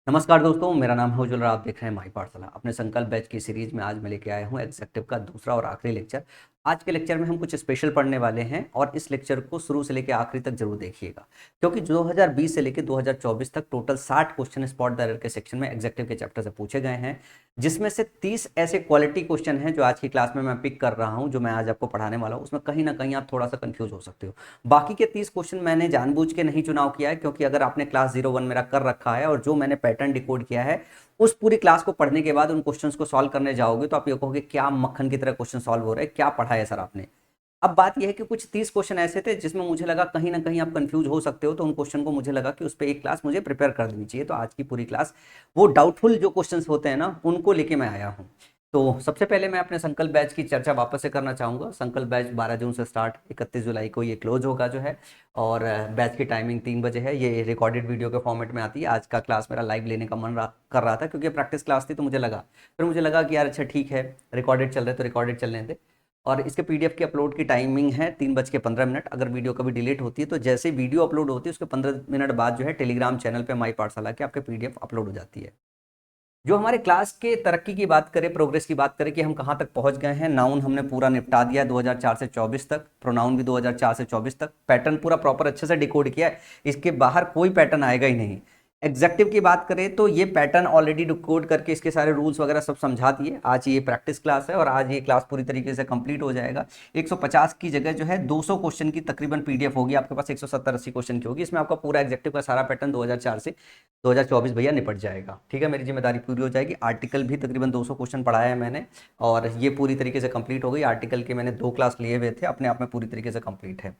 नमस्कार दोस्तों, मेरा नाम है उज्ज्वल और आप देख रहे हैं माई पाठशाला। अपने संकल्प बैच की सीरीज में आज मैं लेके आया हूँ एग्जेक्टिव का दूसरा और आखिरी लेक्चर। आज के लेक्चर में हम कुछ स्पेशल पढ़ने वाले हैं और इस लेक्चर को शुरू से लेकर आखिरी तक जरूर देखिएगा, क्योंकि 2020 से लेकर 2024 तक total 60 question spot the error के सेक्शन में एग्जेक्टिव के चैप्टर से पूछे गए हैं, जिसमें से 30 ऐसे क्वालिटी क्वेश्चन हैं जो आज की क्लास में मैं पिक कर रहा हूँ, जो मैं आज आपको पढ़ाने वाला हूँ। उसमें कहीं ना कहीं आप थोड़ा सा कंफ्यूज हो सकते हो। बाकी के 30 क्वेश्चन मैंने जानबूझ के नहीं चुनाव किया है, क्योंकि अगर आपने क्लास 01 मेरा कर रखा है और जो मैंने पैटर्न डिकोड किया है उस पूरी क्लास को पढ़ने के बाद उन क्वेश्चंस को सॉल्व करने जाओगे तो आप ये कहोगे क्या मक्खन की तरह क्वेश्चन सॉल्व हो रहे हैं, क्या पढ़ा है सर आपने। अब बात यह है कि कुछ 30 क्वेश्चन ऐसे थे जिसमें मुझे लगा कहीं ना कहीं आप कंफ्यूज हो सकते हो, तो उन क्वेश्चन को मुझे लगा कि उस पर एक क्लास मुझे प्रिपेयर कर देनी चाहिए। तो आज की पूरी क्लास वो डाउटफुल जो क्वेश्चंस होते हैं ना उनको लेके मैं आया हूँ। तो सबसे पहले मैं अपने संकल्प बैच की चर्चा वापस से करना चाहूँगा। संकल्प बैच 12 जून से स्टार्ट, 31 जुलाई को ये क्लोज होगा जो है। और बैच की टाइमिंग 3 बजे है। ये रिकॉर्डेड वीडियो के फॉर्मेट में आती है। आज का क्लास मेरा लाइव लेने का कर रहा था, क्योंकि प्रैक्टिस क्लास थी, तो मुझे लगा कि यार अच्छा ठीक है, रिकॉर्डेड चल रहे तो रिकॉर्डेड चलने दे। और इसके पीडीएफ की अपलोड की टाइमिंग है 3:15। अगर वीडियो कभी डिलीट होती है तो जैसे वीडियो अपलोड होती है उसके 15 मिनट बाद जो है टेलीग्राम चैनल पे माई पाठशाला के आपके पीडीएफ अपलोड हो जाती है। जो हमारे क्लास के तरक्की की बात करें, प्रोग्रेस की बात करें कि हम कहाँ तक पहुंच गए हैं। नाउन हमने पूरा निपटा दिया 2004 से 24 तक, प्रोनाउन भी 2004 से 24 तक, पैटर्न पूरा प्रॉपर अच्छे से डिकोड किया है, इसके बाहर कोई पैटर्न आएगा ही नहीं। एग्जेक्टिव की बात करें तो ये पैटर्न ऑलरेडी डिकोड करके इसके सारे रूल्स वगैरह सब समझा दिए। आज ये प्रैक्टिस क्लास है और आज ये क्लास पूरी तरीके से कंप्लीट हो जाएगा। 150 की जगह जो है 200 क्वेश्चन की तकरीबन पीडीएफ होगी आपके पास, 170-80 क्वेश्चन की होगी। इसमें आपका पूरा एग्जेक्टिव का सारा पैटर्न 2004 से 2024 भैया निपट जाएगा। ठीक है, मेरी जिम्मेदारी पूरी हो जाएगी। आर्टिकल भी तकरीबन 200 क्वेश्चन पढ़ाया है मैंने और ये पूरी तरीके से कंप्लीट हो गई। आर्टिकल के मैंने 2 क्लास लिए हुए थे, अपने आप में पूरी तरीके से कंप्लीट है।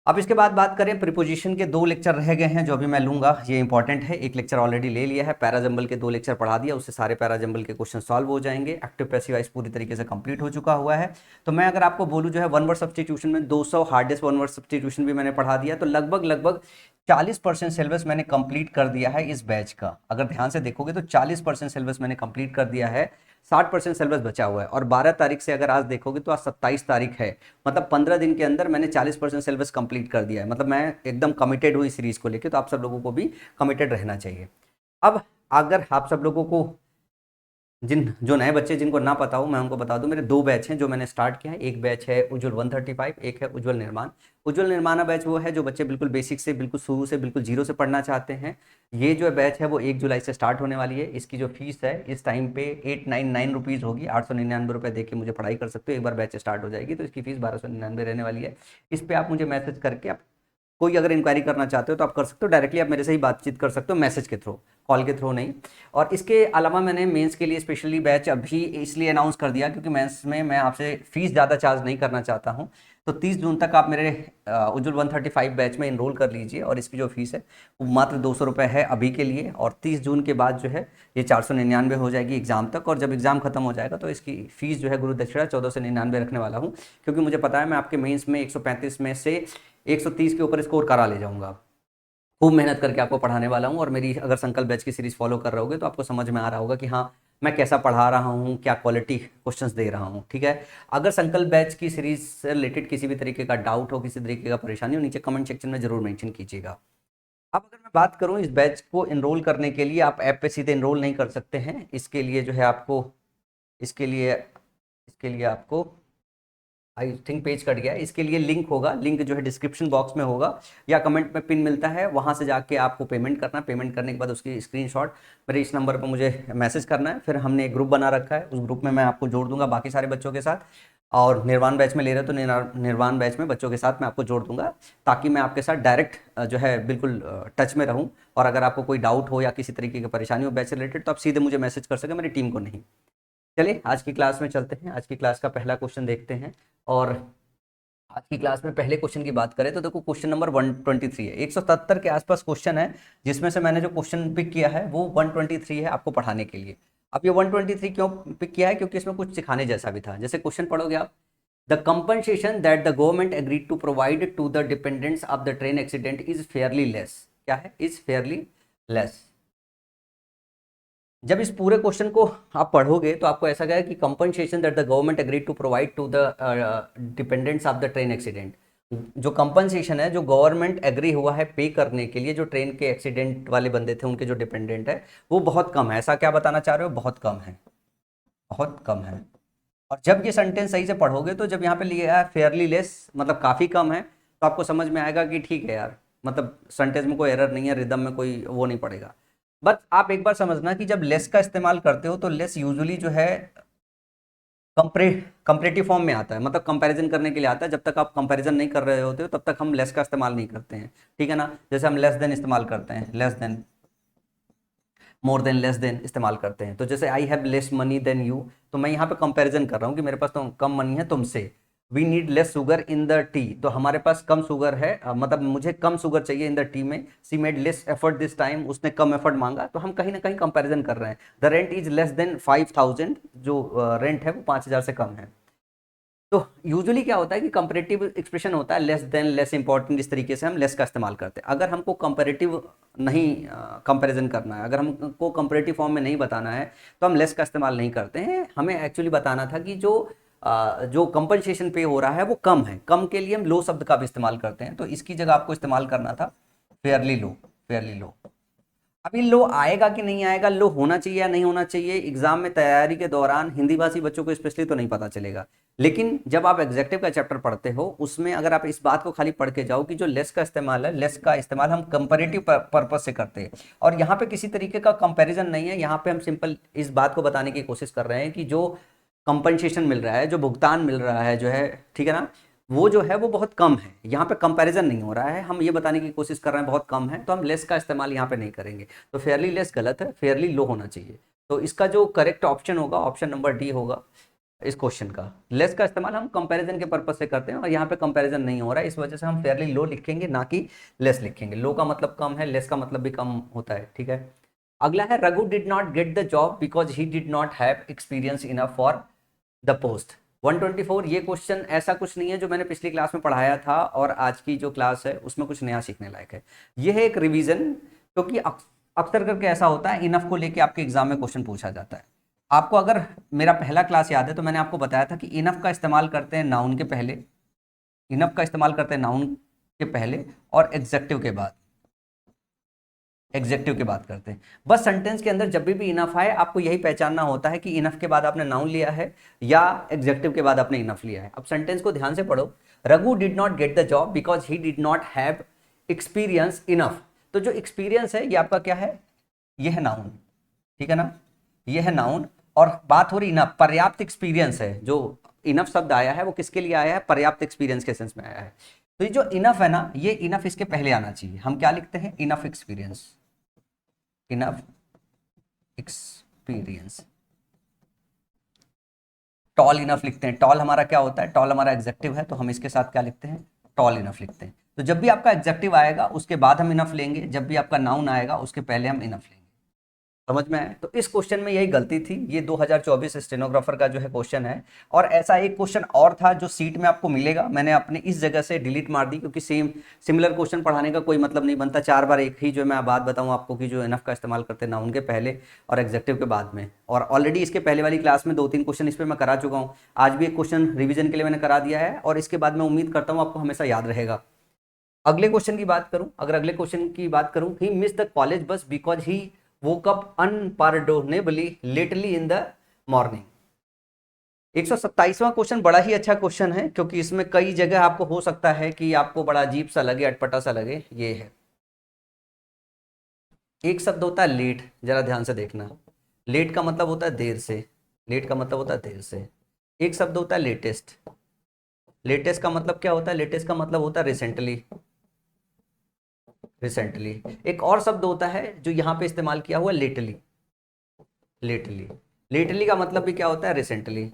अब इसके बाद बात करें, प्रीपोजिशन के 2 लेक्चर रह गए हैं जो अभी मैं लूंगा। ये इंपॉर्टेंट है। एक लेक्चर ऑलरेडी ले लिया है, पैराजम्बल के 2 लेक्चर पढ़ा दिया, उससे सारे पैराजम्बल के क्वेश्चन सॉल्व हो जाएंगे। एक्टिव पैसिव वॉइस पूरी तरीके से कंप्लीट हो चुका हुआ है। तो मैं अगर आपको बोलूं जो है वन वर्ड सब्स्टिट्यूशन में 200 हार्डेस्ट वन वर्ड सब्स्टिट्यूशन भी मैंने पढ़ा दिया। तो लगभग लगभग 40% सिलेबस मैंने कंप्लीट कर दिया है इस बैच का। अगर ध्यान से देखोगे तो 40% सिलेबस मैंने कंप्लीट कर दिया है, 60% सिलेबस बचा हुआ है। और 12 तारीख से अगर आज देखोगे तो आज 27 तारीख है, मतलब 15 दिन के अंदर मैंने 40% सिलेबस कंप्लीट कर दिया है। मतलब मैं एकदम कमिटेड हूँ इस सीरीज को लेकर, तो आप सब लोगों को भी कमिटेड रहना चाहिए। अब अगर आप सब लोगों को, जिन जो नए बच्चे जिनको ना पता हो, मैं उनको बता दूं, मेरे 2 बैच हैं जो मैंने स्टार्ट किया है। एक बैच है उज्ज्वल 135, एक है उज्ज्वल निर्माण। उज्ज्वल निर्माण बैच वो है जो बच्चे बिल्कुल बेसिक से, बिल्कुल शुरू से, बिल्कुल जीरो से पढ़ना चाहते हैं। ये जो बैच है वो 1 जुलाई से स्टार्ट होने वाली है। इसकी जो फीस है इस टाइम पे 899 रुपीज़ होगी। 899 रुपये दे के मुझे पढ़ाई कर सकते हो। एक बार बैच स्टार्ट हो जाएगी तो इसकी फीस 1299 रहने वाली है। इस पर आप मुझे मैसेज करके आप कोई अगर इंक्वायरी करना चाहते हो तो आप कर सकते हो। डायरेक्टली आप मेरे से ही बातचीत कर सकते हो, मैसेज के थ्रू, कॉल के थ्रू नहीं। और इसके अलावा मैंने मेंस के लिए स्पेशली बैच अभी इसलिए अनाउंस कर दिया क्योंकि मेंस में मैं आपसे फीस ज़्यादा चार्ज नहीं करना चाहता हूँ। तो 30 जून तक आप मेरे उज्ज्वल 135 बैच में इनरोल कर लीजिए और इसकी जो फीस है वो मात्र 200 रुपये है अभी के लिए। और 30 जून के बाद जो है ये 499 हो जाएगी एग्जाम तक। और जब एग्जाम खत्म हो जाएगा तो इसकी फीस जो है गुरु दक्षिणा 1499 रखने वाला हूँ, क्योंकि मुझे पता है मैं आपके मेंस में 135 में से 130 के ऊपर स्कोर करा ले जाऊंगा। खूब मेहनत करके आपको पढ़ाने वाला हूँ। और मेरी अगर संकल्प बैच की सीरीज फॉलो कर रहे होगे तो आपको समझ में आ रहा होगा कि हाँ, मैं कैसा पढ़ा रहा हूँ, क्या क्वालिटी क्वेश्चंस दे रहा हूँ। ठीक है, अगर संकल्प बैच की सीरीज से रिलेटेड किसी भी तरीके का डाउट हो, किसी तरीके का परेशानी हो, नीचे कमेंट सेक्शन में जरूर मेंशन कीजिएगा। अब अगर मैं बात करूँ, इस बैच को इनरोल करने के लिए आप ऐप पे सीधे इनरोल नहीं कर सकते हैं। इसके लिए जो है आपको, इसके लिए इसके लिए आपको, आई थिंक पेज कट गया है, इसके लिए लिंक होगा। लिंक जो है डिस्क्रिप्शन बॉक्स में होगा या कमेंट में पिन मिलता है, वहां से जाके आपको पेमेंट करना। पेमेंट करने के बाद उसकी स्क्रीनशॉट मेरे इस नंबर पर मुझे मैसेज करना है। फिर हमने एक ग्रुप बना रखा है, उस ग्रुप में मैं आपको जोड़ दूंगा बाकी सारे बच्चों के साथ। और निर्वाण बैच में ले रहे हो तो निर्वाण बैच में बच्चों के साथ मैं आपको जोड़ दूंगा, ताकि मैं आपके साथ डायरेक्ट जो है बिल्कुल टच में रहूं। और अगर आपको कोई डाउट हो या किसी तरीके की परेशानी हो बैच से रिलेटेड, तो आप सीधे मुझे मैसेज कर सकें, मेरी टीम को नहीं। चलिए आज की क्लास में चलते हैं। आज की क्लास का पहला क्वेश्चन देखते हैं। और आज की क्लास में पहले क्वेश्चन की बात करें तो देखो, क्वेश्चन नंबर 123 है। 177 के आसपास क्वेश्चन है, जिसमें से मैंने जो क्वेश्चन पिक किया है वो 123 है आपको पढ़ाने के लिए। अब ये 123 क्यों पिक किया है? क्योंकि इसमें कुछ सिखाने जैसा भी था। जैसे क्वेश्चन पढ़ोगे आप, the compensation that the government agreed to provide to the dependents of the train accident is fairly less. क्या है? Is fairly less. जब इस पूरे क्वेश्चन को आप पढ़ोगे तो आपको ऐसा कहेगा कि compensation that the government agreed to provide to the dependents of the train accident, जो कंपनसेशन है, जो गवर्नमेंट एग्री हुआ है पे करने के लिए, जो ट्रेन के एक्सीडेंट वाले बंदे थे उनके जो डिपेंडेंट है, वो बहुत कम है। ऐसा क्या बताना चाह रहे हो? बहुत कम है, बहुत कम है। और जब ये सेंटेंस सही से पढ़ोगे तो जब यहाँ पे लिया है फेयरली लेस, मतलब काफ़ी कम है, तो आपको समझ में आएगा कि ठीक है यार, मतलब सेंटेंस में कोई एरर नहीं है, रिदम में कोई वो नहीं पड़ेगा। बट आप एक बार समझना कि जब लेस का इस्तेमाल करते हो तो लेस यूजुअली जो है कंपरे कंपरेटिव फॉर्म में आता है, मतलब कंपैरिजन करने के लिए आता है। जब तक आप कंपैरिजन नहीं कर रहे होते हो तब तक हम लेस का इस्तेमाल नहीं करते हैं, ठीक है ना। जैसे हम लेस देन इस्तेमाल करते हैं, less than, more than, less than इस्तेमाल करते हैं। तो जैसे I have less money than you, तो मैं यहाँ पे कंपैरिजन कर रहा हूँ कि मेरे पास तो कम मनी है तुमसे। We need less sugar in the tea, तो हमारे पास कम शुगर है, मतलब मुझे कम शुगर चाहिए इन द टी में। सी made less effort this time, उसने कम एफर्ट मांगा, तो हम कहीं ना कहीं कंपैरिजन कर रहे हैं। The rent is less than 5,000, जो रेंट है वो 5,000 से कम है। तो यूजुअली क्या होता है कि कंपैरेटिव एक्सप्रेशन होता है लेस देन, लेस इंपॉर्टेंट, इस तरीके से हम लेस का इस्तेमाल करते हैं। अगर हमको कंपैरेटिव नहीं कंपैरिजन करना है, अगर हमको कंपैरेटिव फॉर्म में नहीं बताना है, तो हम लेस का इस्तेमाल नहीं करते हैं। हमें एक्चुअली बताना था कि जो कंपनसेशन पे हो रहा है वो कम है, कम के लिए हम लो शब्द का भी इस्तेमाल करते हैं। तो इसकी जगह आपको इस्तेमाल करना था फेयरली लो, फेयरली लो। अभी लो आएगा कि नहीं आएगा, लो होना चाहिए या नहीं होना चाहिए, एग्जाम में तैयारी के दौरान हिंदी भाषी बच्चों को स्पेशली तो नहीं पता चलेगा। लेकिन जब आप एग्जेक्टिव का चैप्टर पढ़ते हो, उसमें अगर आप इस बात को खाली पढ़ के जाओ कि जो लेस का इस्तेमाल है, लेस का इस्तेमाल हम कंपैरेटिव पर्पज से करते हैं, और यहाँ पे किसी तरीके का कंपैरिजन नहीं है। यहाँ पे हम सिंपल इस बात को बताने की कोशिश कर रहे हैं कि जो कंपनसेशन मिल रहा है, जो भुगतान मिल रहा है, जो है, ठीक है ना, वो जो है वो बहुत कम है। यहाँ पे कंपैरिजन नहीं हो रहा है, हम ये बताने की कोशिश कर रहे हैं बहुत कम है, तो हम लेस का इस्तेमाल यहाँ पे नहीं करेंगे। तो फेयरली लेस गलत है, फेयरली लो होना चाहिए। तो इसका जो करेक्ट ऑप्शन होगा, ऑप्शन नंबर डी होगा इस क्वेश्चन का। लेस का इस्तेमाल हम कंपैरिजन के पर्पज से करते हैं, और यहाँ पे कंपैरिजन नहीं हो रहा है, इस वजह से हम फेयरली लो लिखेंगे, ना कि लेस लिखेंगे। लो का मतलब कम है, लेस का मतलब भी कम होता है, ठीक है। अगला है Raghu did not get the job because he did not have experience enough for the post. 124, ये क्वेश्चन ऐसा कुछ नहीं है जो मैंने पिछली क्लास में पढ़ाया था और आज की जो क्लास है उसमें कुछ नया सीखने लायक है। ये है एक रिवीजन, क्योंकि अक्सर करके ऐसा होता है इनफ को लेके आपके एग्जाम में क्वेश्चन पूछा जाता है। आपको अगर मेरा पहला क्लास याद है तो मैंने आपको बताया था कि इनफ का इस्तेमाल करते हैं नाउन के पहले, इनफ का इस्तेमाल करते हैं नाउन के पहले और एग्जेक्टिव के बाद, एग्जेक्टिव की बात करते हैं। बस सेंटेंस के अंदर जब भी इनफ आए, आपको यही पहचानना होता है कि इनफ के बाद आपने नाउन लिया है या एग्जेक्टिव के बाद आपने इनफ लिया है। अब सेंटेंस को ध्यान से पढ़ो। Raghu did not get the job because he did not have experience enough. तो जो एक्सपीरियंस है ये आपका क्या है? ये है नाउन, ठीक है ना, ये है नाउन। और बात हो रही इनफ, पर्याप्त एक्सपीरियंस है। जो इनफ शब्द आया है वो किसके लिए आया है? पर्याप्त एक्सपीरियंस के सेंस में आया है। तो ये जो इनफ है ना, ये इनफ इसके पहले आना चाहिए। हम क्या लिखते हैं? Enough experience, enough experience. Tall enough लिखते हैं। टॉल हमारा क्या होता है? टॉल हमारा एग्जेक्टिव है, तो हम इसके साथ क्या लिखते हैं? टॉल इनफ लिखते हैं। तो जब भी आपका एग्जेक्टिव आएगा उसके बाद हम इनफ लेंगे, जब भी आपका नाउन आएगा उसके पहले हम इनफ लेंगे। समझ में आया? तो इस क्वेश्चन में यही गलती थी। ये 2024 स्टेनोग्राफर का जो है क्वेश्चन है। और ऐसा एक क्वेश्चन और था जो सीट में आपको मिलेगा, मैंने अपने इस जगह से डिलीट मार दी, क्योंकि सिमिलर क्वेश्चन पढ़ाने का कोई मतलब नहीं बनता। 4 बार एक ही जो मैं बात बताऊं आपको कि जो इनफ का इस्तेमाल करते हैं नाउन के पहले और एग्जेक्टिव के बाद में। और ऑलरेडी इसके पहले वाली क्लास में 2-3 क्वेश्चन इस पर मैं करा चुका हूँ। आज भी एक क्वेश्चन रिविजन के लिए मैंने करा दिया है, और इसके बाद मैं उम्मीद करता हूँ आपको हमेशा याद रहेगा। अगले क्वेश्चन की बात करूं, अगर अगले क्वेश्चन की बात करूं, he miss the college bus because he woke up unpardonably lately in the morning। 127वां क्वेश्चन बड़ा ही अच्छा क्वेश्चन है, क्योंकि इसमें कई जगह आपको हो सकता है कि आपको बड़ा अजीब सा लगे, अटपटा सा लगे। ये है, एक शब्द होता है लेट, जरा ध्यान से देखना। लेट का मतलब होता है देर से, लेट का मतलब होता है देर से। एक शब्द होता है लेटेस्ट, लेटेस्ट का मतलब क्या होता है? लेटेस्ट का मतलब होता है रिसेंटली, रिसेंटली। एक और शब्द होता है जो यहाँ पे इस्तेमाल किया हुआ, लेटली, लेटली। लेटली का मतलब भी क्या होता है? Recently,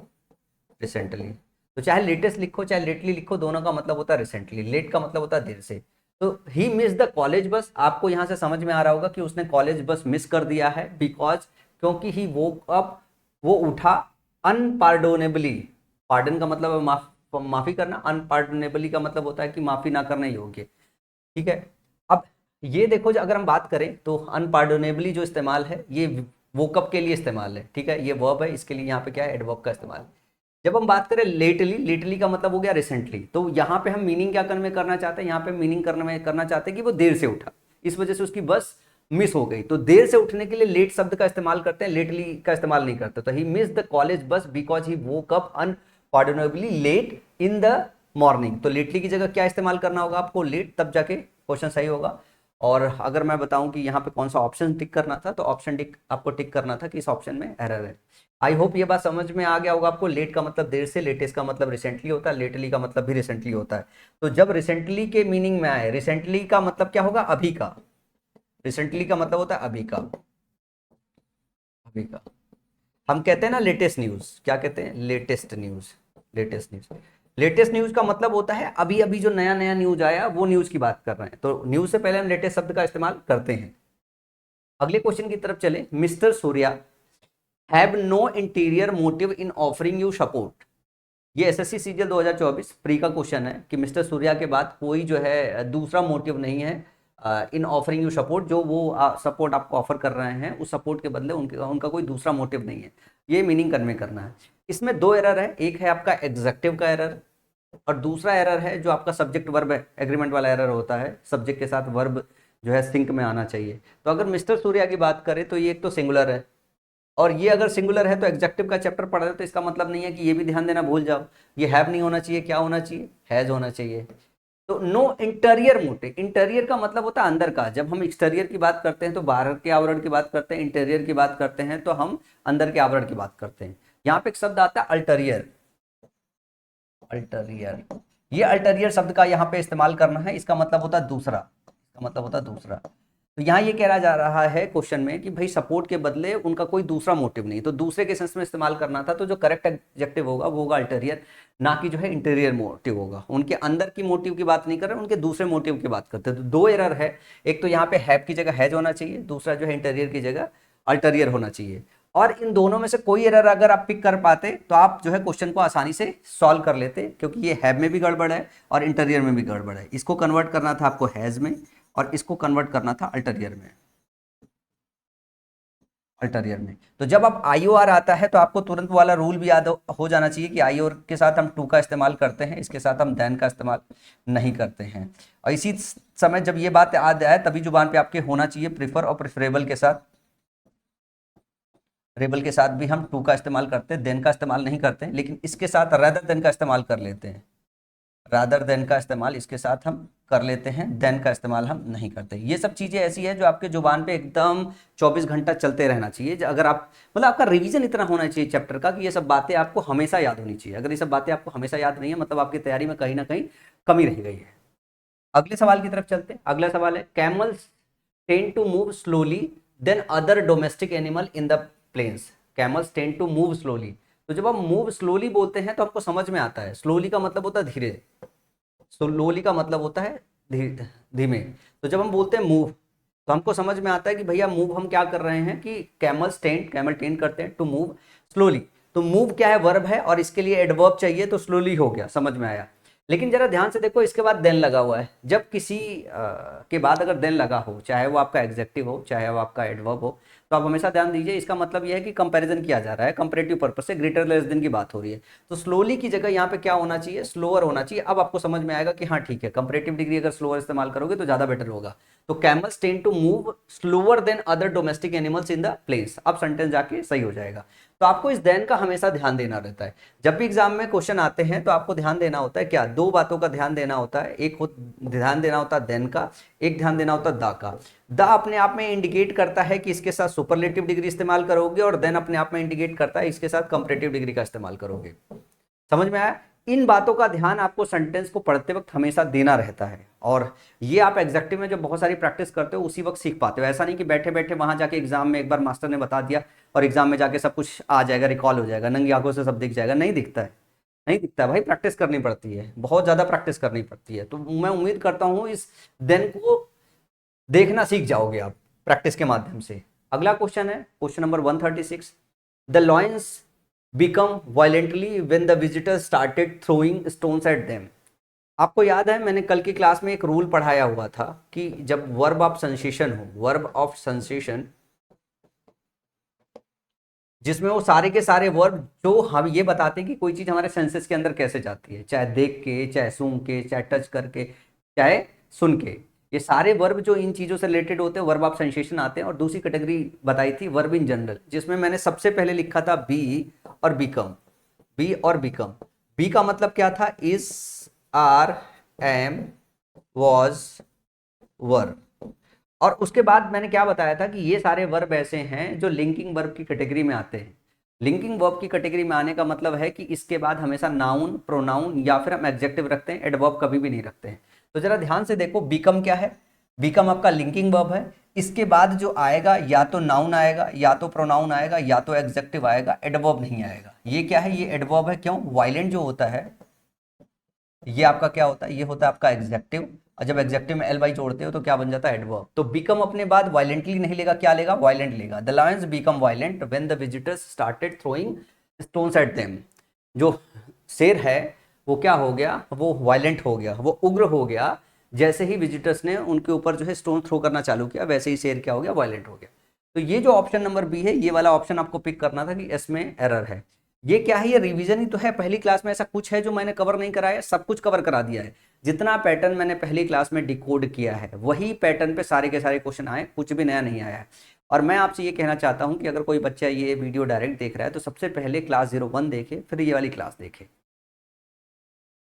recently. तो चाहे लेटेस्ट लिखो चाहे लेटली लिखो, दोनों का मतलब होता है रिसेंटली। लेट का मतलब होता है देर से। तो ही मिस द कॉलेज बस, आपको यहाँ से समझ में आ रहा होगा कि उसने कॉलेज बस मिस कर दिया है, बिकॉज, क्योंकि ही वोक अप, वो उठा, अनपार्डोनेबली। पार्डन का मतलब है माफी करना, अनपार्डोनेबली का मतलब होता है कि माफी ना करने योग्य, ठीक है। अब ये देखो, अगर हम बात करें तो अनपार्डोनेबली जो इस्तेमाल है ये वोकअप के लिए इस्तेमाल है, ठीक है। ये वर्ब है, इसके लिए यहाँ पे क्या है? एडवर्ब का इस्तेमाल। जब हम बात करें लेटली, लेटली का मतलब हो गया रिसेंटली, तो यहाँ पे हम मीनिंग क्या करने में करना चाहते हैं, यहाँ पे मीनिंग करने में करना चाहते हैं कि वो देर से उठा, इस वजह से उसकी बस मिस हो गई। तो देर से उठने के लिए लेट शब्द का इस्तेमाल करते हैं, लेटली का इस्तेमाल नहीं करते। तो he miss the college bus because he woke up unpardonably late in the morning. तो लेटली की जगह क्या इस्तेमाल करना होगा आपको, लेट, तब जाके क्वेश्चन सही होगा। और अगर मैं बताऊं कि यहाँ पे कौन सा ऑप्शन टिक करना था, तो ऑप्शन टिक आपको टिक करना था कि इस ऑप्शन में एरर है। आई होप ये बात समझ में आ गया होगा आपको। लेट का मतलब देर से, लेटेस्ट का मतलब रिसेंटली होता है, लेटली का मतलब भी रिसेंटली होता है। तो जब रिसेंटली के मीनिंग में आए, रिसेंटली का मतलब क्या होगा, अभी का। रिसेंटली का मतलब होता है अभी का, अभी का। हम कहते हैं ना लेटेस्ट न्यूज, क्या कहते हैं, latest news, latest news. Latest news का मतलब होता है अभी अभी जो नया नया न्यूज आया वो न्यूज की बात कर रहे हैं। तो न्यूज से पहले हम लेटेस्ट शब्द का इस्तेमाल करते हैं। अगले क्वेश्चन की तरफ चले। Mister Surya have no interior motive in offering you support. ये एसएससी सीजीएल 2024 प्री का क्वेश्चन है कि मिस्टर सूर्या के बाद कोई जो है दूसरा मोटिव नहीं है इन ऑफरिंग यू सपोर्ट, जो वो सपोर्ट आपको ऑफर कर रहे हैं उस सपोर्ट के बदले उनके उनका कोई दूसरा मोटिव नहीं है। ये मीनिंग कन्वे करना है। इसमें दो एरर है, एक है आपका एग्जेक्टिव का एरर और दूसरा एरर है जो आपका सब्जेक्ट वर्ब एग्रीमेंट वाला एरर होता है, सब्जेक्ट के साथ वर्ब जो है सिंक में आना चाहिए। तो अगर मिस्टर सूर्या की बात करें तो ये एक तो सिंगुलर है, और ये अगर सिंगुलर है तो एग्जेक्टिव का चैप्टर पढ़ रहे हो तो इसका मतलब नहीं है कि ये भी ध्यान देना भूल जाओ। ये हैव नहीं होना चाहिए, क्या होना चाहिए, हैज होना चाहिए। तो नो इंटीरियर मोटिव, इंटीरियर का मतलब होता है अंदर का। जब हम एक्सटीरियर की बात करते हैं तो बाहर के आवरण की बात करते हैं, इंटीरियर की बात करते हैं तो हम अंदर के आवरण की बात करते हैं। यहाँ पे एक शब्द आता है अल्टरियर, अल्टरियर। ये अल्टरियर शब्द का यहाँ पे इस्तेमाल करना है, इसका मतलब होता है दूसरा, इसका मतलब होता है दूसरा। तो यहाँ ये कह जा रहा है क्वेश्चन में कि भाई सपोर्ट के बदले उनका कोई दूसरा मोटिव नहीं, तो दूसरे के सेंस में इस्तेमाल करना था। तो जो करेक्ट एडजेक्टिव होगा वो होगा अल्टरियर, ना कि जो है इंटीरियर मोटिव होगा। उनके अंदर की मोटिव की बात नहीं कर रहे, उनके दूसरे मोटिव की बात करते हैं। तो दो एरर है, एक तो यहाँ पे हैव की जगह हैज होना चाहिए, दूसरा जो है इंटीरियर की जगह अल्टरियर होना चाहिए। और इन दोनों में से कोई एरर अगर आप पिक कर पाते तो आप जो है क्वेश्चन को आसानी से सॉल्व कर लेते, क्योंकि ये हैव में भी गड़बड़ है और इंटीरियर में भी गड़बड़ है। इसको कन्वर्ट करना था आपको हैज में और इसको कन्वर्ट करना था अल्टरियर में, अल्टरियर में। तो जब अब आईओआर आता है तो आपको तुरंत वाला रूल भी याद हो जाना चाहिए कि आईओआर के साथ हम टू का इस्तेमाल करते हैं, इसके साथ हम देन का इस्तेमाल नहीं करते हैं। और इसी समय जब ये बात याद आए तभी जुबान पे आपके होना चाहिए प्रिफर और प्रिफरेबल के साथ, रेबल के साथ भी हम टू का इस्तेमाल करते हैं, देन का इस्तेमाल नहीं करते हैं। लेकिन इसके साथ रादर देन का इस्तेमाल कर लेते हैं, रादर देन का इस्तेमाल इसके साथ हम कर लेते हैं, देन का इस्तेमाल हम नहीं करते। ये सब चीज़ें ऐसी है जो आपके जुबान पे एकदम 24 घंटा चलते रहना चाहिए। अगर आप मतलब आपका रिवीजन इतना होना चाहिए चैप्टर का कि ये सब बातें आपको हमेशा याद होनी चाहिए। अगर ये सब बातें आपको हमेशा याद नहीं है मतलब आपकी तैयारी में कहीं ना कहीं कमी रह गई है। अगले सवाल की तरफ चलते हैं। अगला सवाल है camels tend to move slowly than other domestic animal in the plains. Camels tend to move slowly. तो जब हम मूव स्लोली बोलते हैं तो आपको समझ में आता है, स्लोली का मतलब होता है धीरे, स्लोली का मतलब होता है धीमे। तो जब हम बोलते हैं मूव तो हमको समझ में आता है कि भैया मूव हम क्या कर रहे हैं कि कैमल्स टेंड, कैमल टेंड करते हैं टू मूव स्लोली। तो मूव क्या है, वर्ब है और इसके लिए एडवर्ब चाहिए, तो स्लोली हो गया, समझ में आया। लेकिन जरा ध्यान से देखो, इसके बाद देन लगा हुआ है। जब किसी के बाद अगर देन लगा हो, चाहे वो आपका एग्जेक्टिव हो चाहे वो आपका एडवर्ब हो, तो आप हमेशा ध्यान दीजिए इसका मतलब यह है कि कंपैरिजन किया जा रहा है, कंपैरेटिव पर्पस से, ग्रेटर लेस देन की बात हो रही है। तो स्लोली की जगह यहाँ पे क्या होना चाहिए, स्लोअर होना चाहिए। अब आपको समझ में आएगा कि हाँ ठीक है, कंपैरेटिव डिग्री अगर स्लोअर इस्तेमाल करोगे तो ज्यादा बेटर होगा। तो camels tend to move slower than other domestic animals in the plains. अब सेंटेंस जाके सही हो जाएगा। तो आपको इस देन का हमेशा ध्यान देना रहता है। जब भी एग्जाम में क्वेश्चन आते हैं तो आपको ध्यान देना होता है क्या, दो बातों का ध्यान देना होता है। एक ध्यान देना होता है देन का, एक ध्यान देना होता है द का। द अपने आप में इंडिकेट करता है कि इसके साथ सुपरलेटिव डिग्री इस्तेमाल करोगे, और देन अपने आप में इंडिकेट करता है इसके साथ कंपैरेटिव डिग्री का इस्तेमाल करोगे। समझ में आया। इन बातों का ध्यान आपको सेंटेंस को पढ़ते वक्त हमेशा देना रहता है, और ये आप एग्जेक्टिव में जब बहुत सारी प्रैक्टिस करते हो उसी वक्त सीख पाते हो। ऐसा नहीं कि बैठे बैठे वहां जाके एग्जाम में एक बार मास्टर ने बता दिया और एग्जाम में जाके सब कुछ आ जाएगा, रिकॉल हो जाएगा, नंगी आंखों से सब दिख जाएगा। नहीं दिखता है, नहीं दिखता है भाई, प्रैक्टिस करनी पड़ती है, बहुत ज्यादा प्रैक्टिस करनी पड़ती है। तो मैं उम्मीद करता हूँ इस दिन को देखना सीख जाओगे आप प्रैक्टिस के माध्यम से। अगला क्वेश्चन है question number 136। The lions become violently when the visitors started throwing stones at them. आपको याद है मैंने कल की क्लास में एक रूल पढ़ाया हुआ था कि जब वर्ब ऑफ सेंसेशन हो, वर्ब ऑफ सेंसेशन जिसमें वो सारे के सारे वर्ब जो हम ये बताते हैं कि कोई चीज हमारे सेंसेस के अंदर कैसे जाती है, चाहे देख के, चाहे सूंघ के, चाहे टच करके, चाहे सुन के, ये सारे वर्ब जो इन चीजों से रिलेटेड होते हैं वर्ब ऑफ सेंसेशन आते हैं। और दूसरी कैटेगरी बताई थी वर्ब इन जनरल, जिसमें मैंने सबसे पहले लिखा था बी और बिकम। बी और बिकम, बी का मतलब क्या था, इज, आर, एम, वॉज, वर। और उसके बाद मैंने क्या बताया था कि ये सारे वर्ब ऐसे हैं जो लिंकिंग वर्ब की कैटेगरी में आते हैं। लिंकिंग वर्ब की कैटेगरी में आने का मतलब है कि इसके बाद हमेशा नाउन, प्रोनाउन या फिर हम एडजेक्टिव रखते हैं, एडवर्ब कभी भी नहीं रखते हैं। तो जरा ध्यान से देखो, बीकम क्या है, बीकम आपका लिंकिंग वर्ब है। इसके बाद जो आएगा या तो नाउन आएगा, या तो प्रोनाउन आएगा, या तो एडजेक्टिव आएगा, एडवर्ब नहीं आएगा। ये क्या है, ये एडवर्ब है। क्यों, वायलेंट जो होता है ये आपका क्या होता है, ये होता है आपका एग्जेक्टिव। और जब एग्जेक्टिव में एल वाई जोड़ते हो तो क्या बन जाता है, एडवर्ब। तो बिकम अपने बाद वायलेंटली नहीं लेगा, क्या लेगा, वायलेंट लेगा। The Lions become violent when the visitors started throwing stones at them. जो शेर है वो क्या हो गया, वो वायलेंट हो गया, वो उग्र हो गया। जैसे ही विजिटर्स ने उनके ऊपर जो है स्टोन थ्रो करना चालू किया, वैसे ही शेर क्या हो गया, वायलेंट हो गया। तो ये जो ऑप्शन नंबर बी है, ये वाला ऑप्शन आपको पिक करना था कि इसमें एरर है। ये क्या है, ये रिवीजन ही तो है। पहली क्लास में ऐसा कुछ है जो मैंने कवर नहीं कराया, सब कुछ कवर करा दिया है। जितना पैटर्न मैंने पहली क्लास में डिकोड किया है वही पैटर्न पे सारे के सारे क्वेश्चन आए, कुछ भी नया नहीं आया है। और मैं आपसे ये कहना चाहता हूं कि अगर कोई बच्चा ये वीडियो डायरेक्ट देख रहा है तो सबसे पहले क्लास 01 देखे, फिर ये वाली क्लास देखे।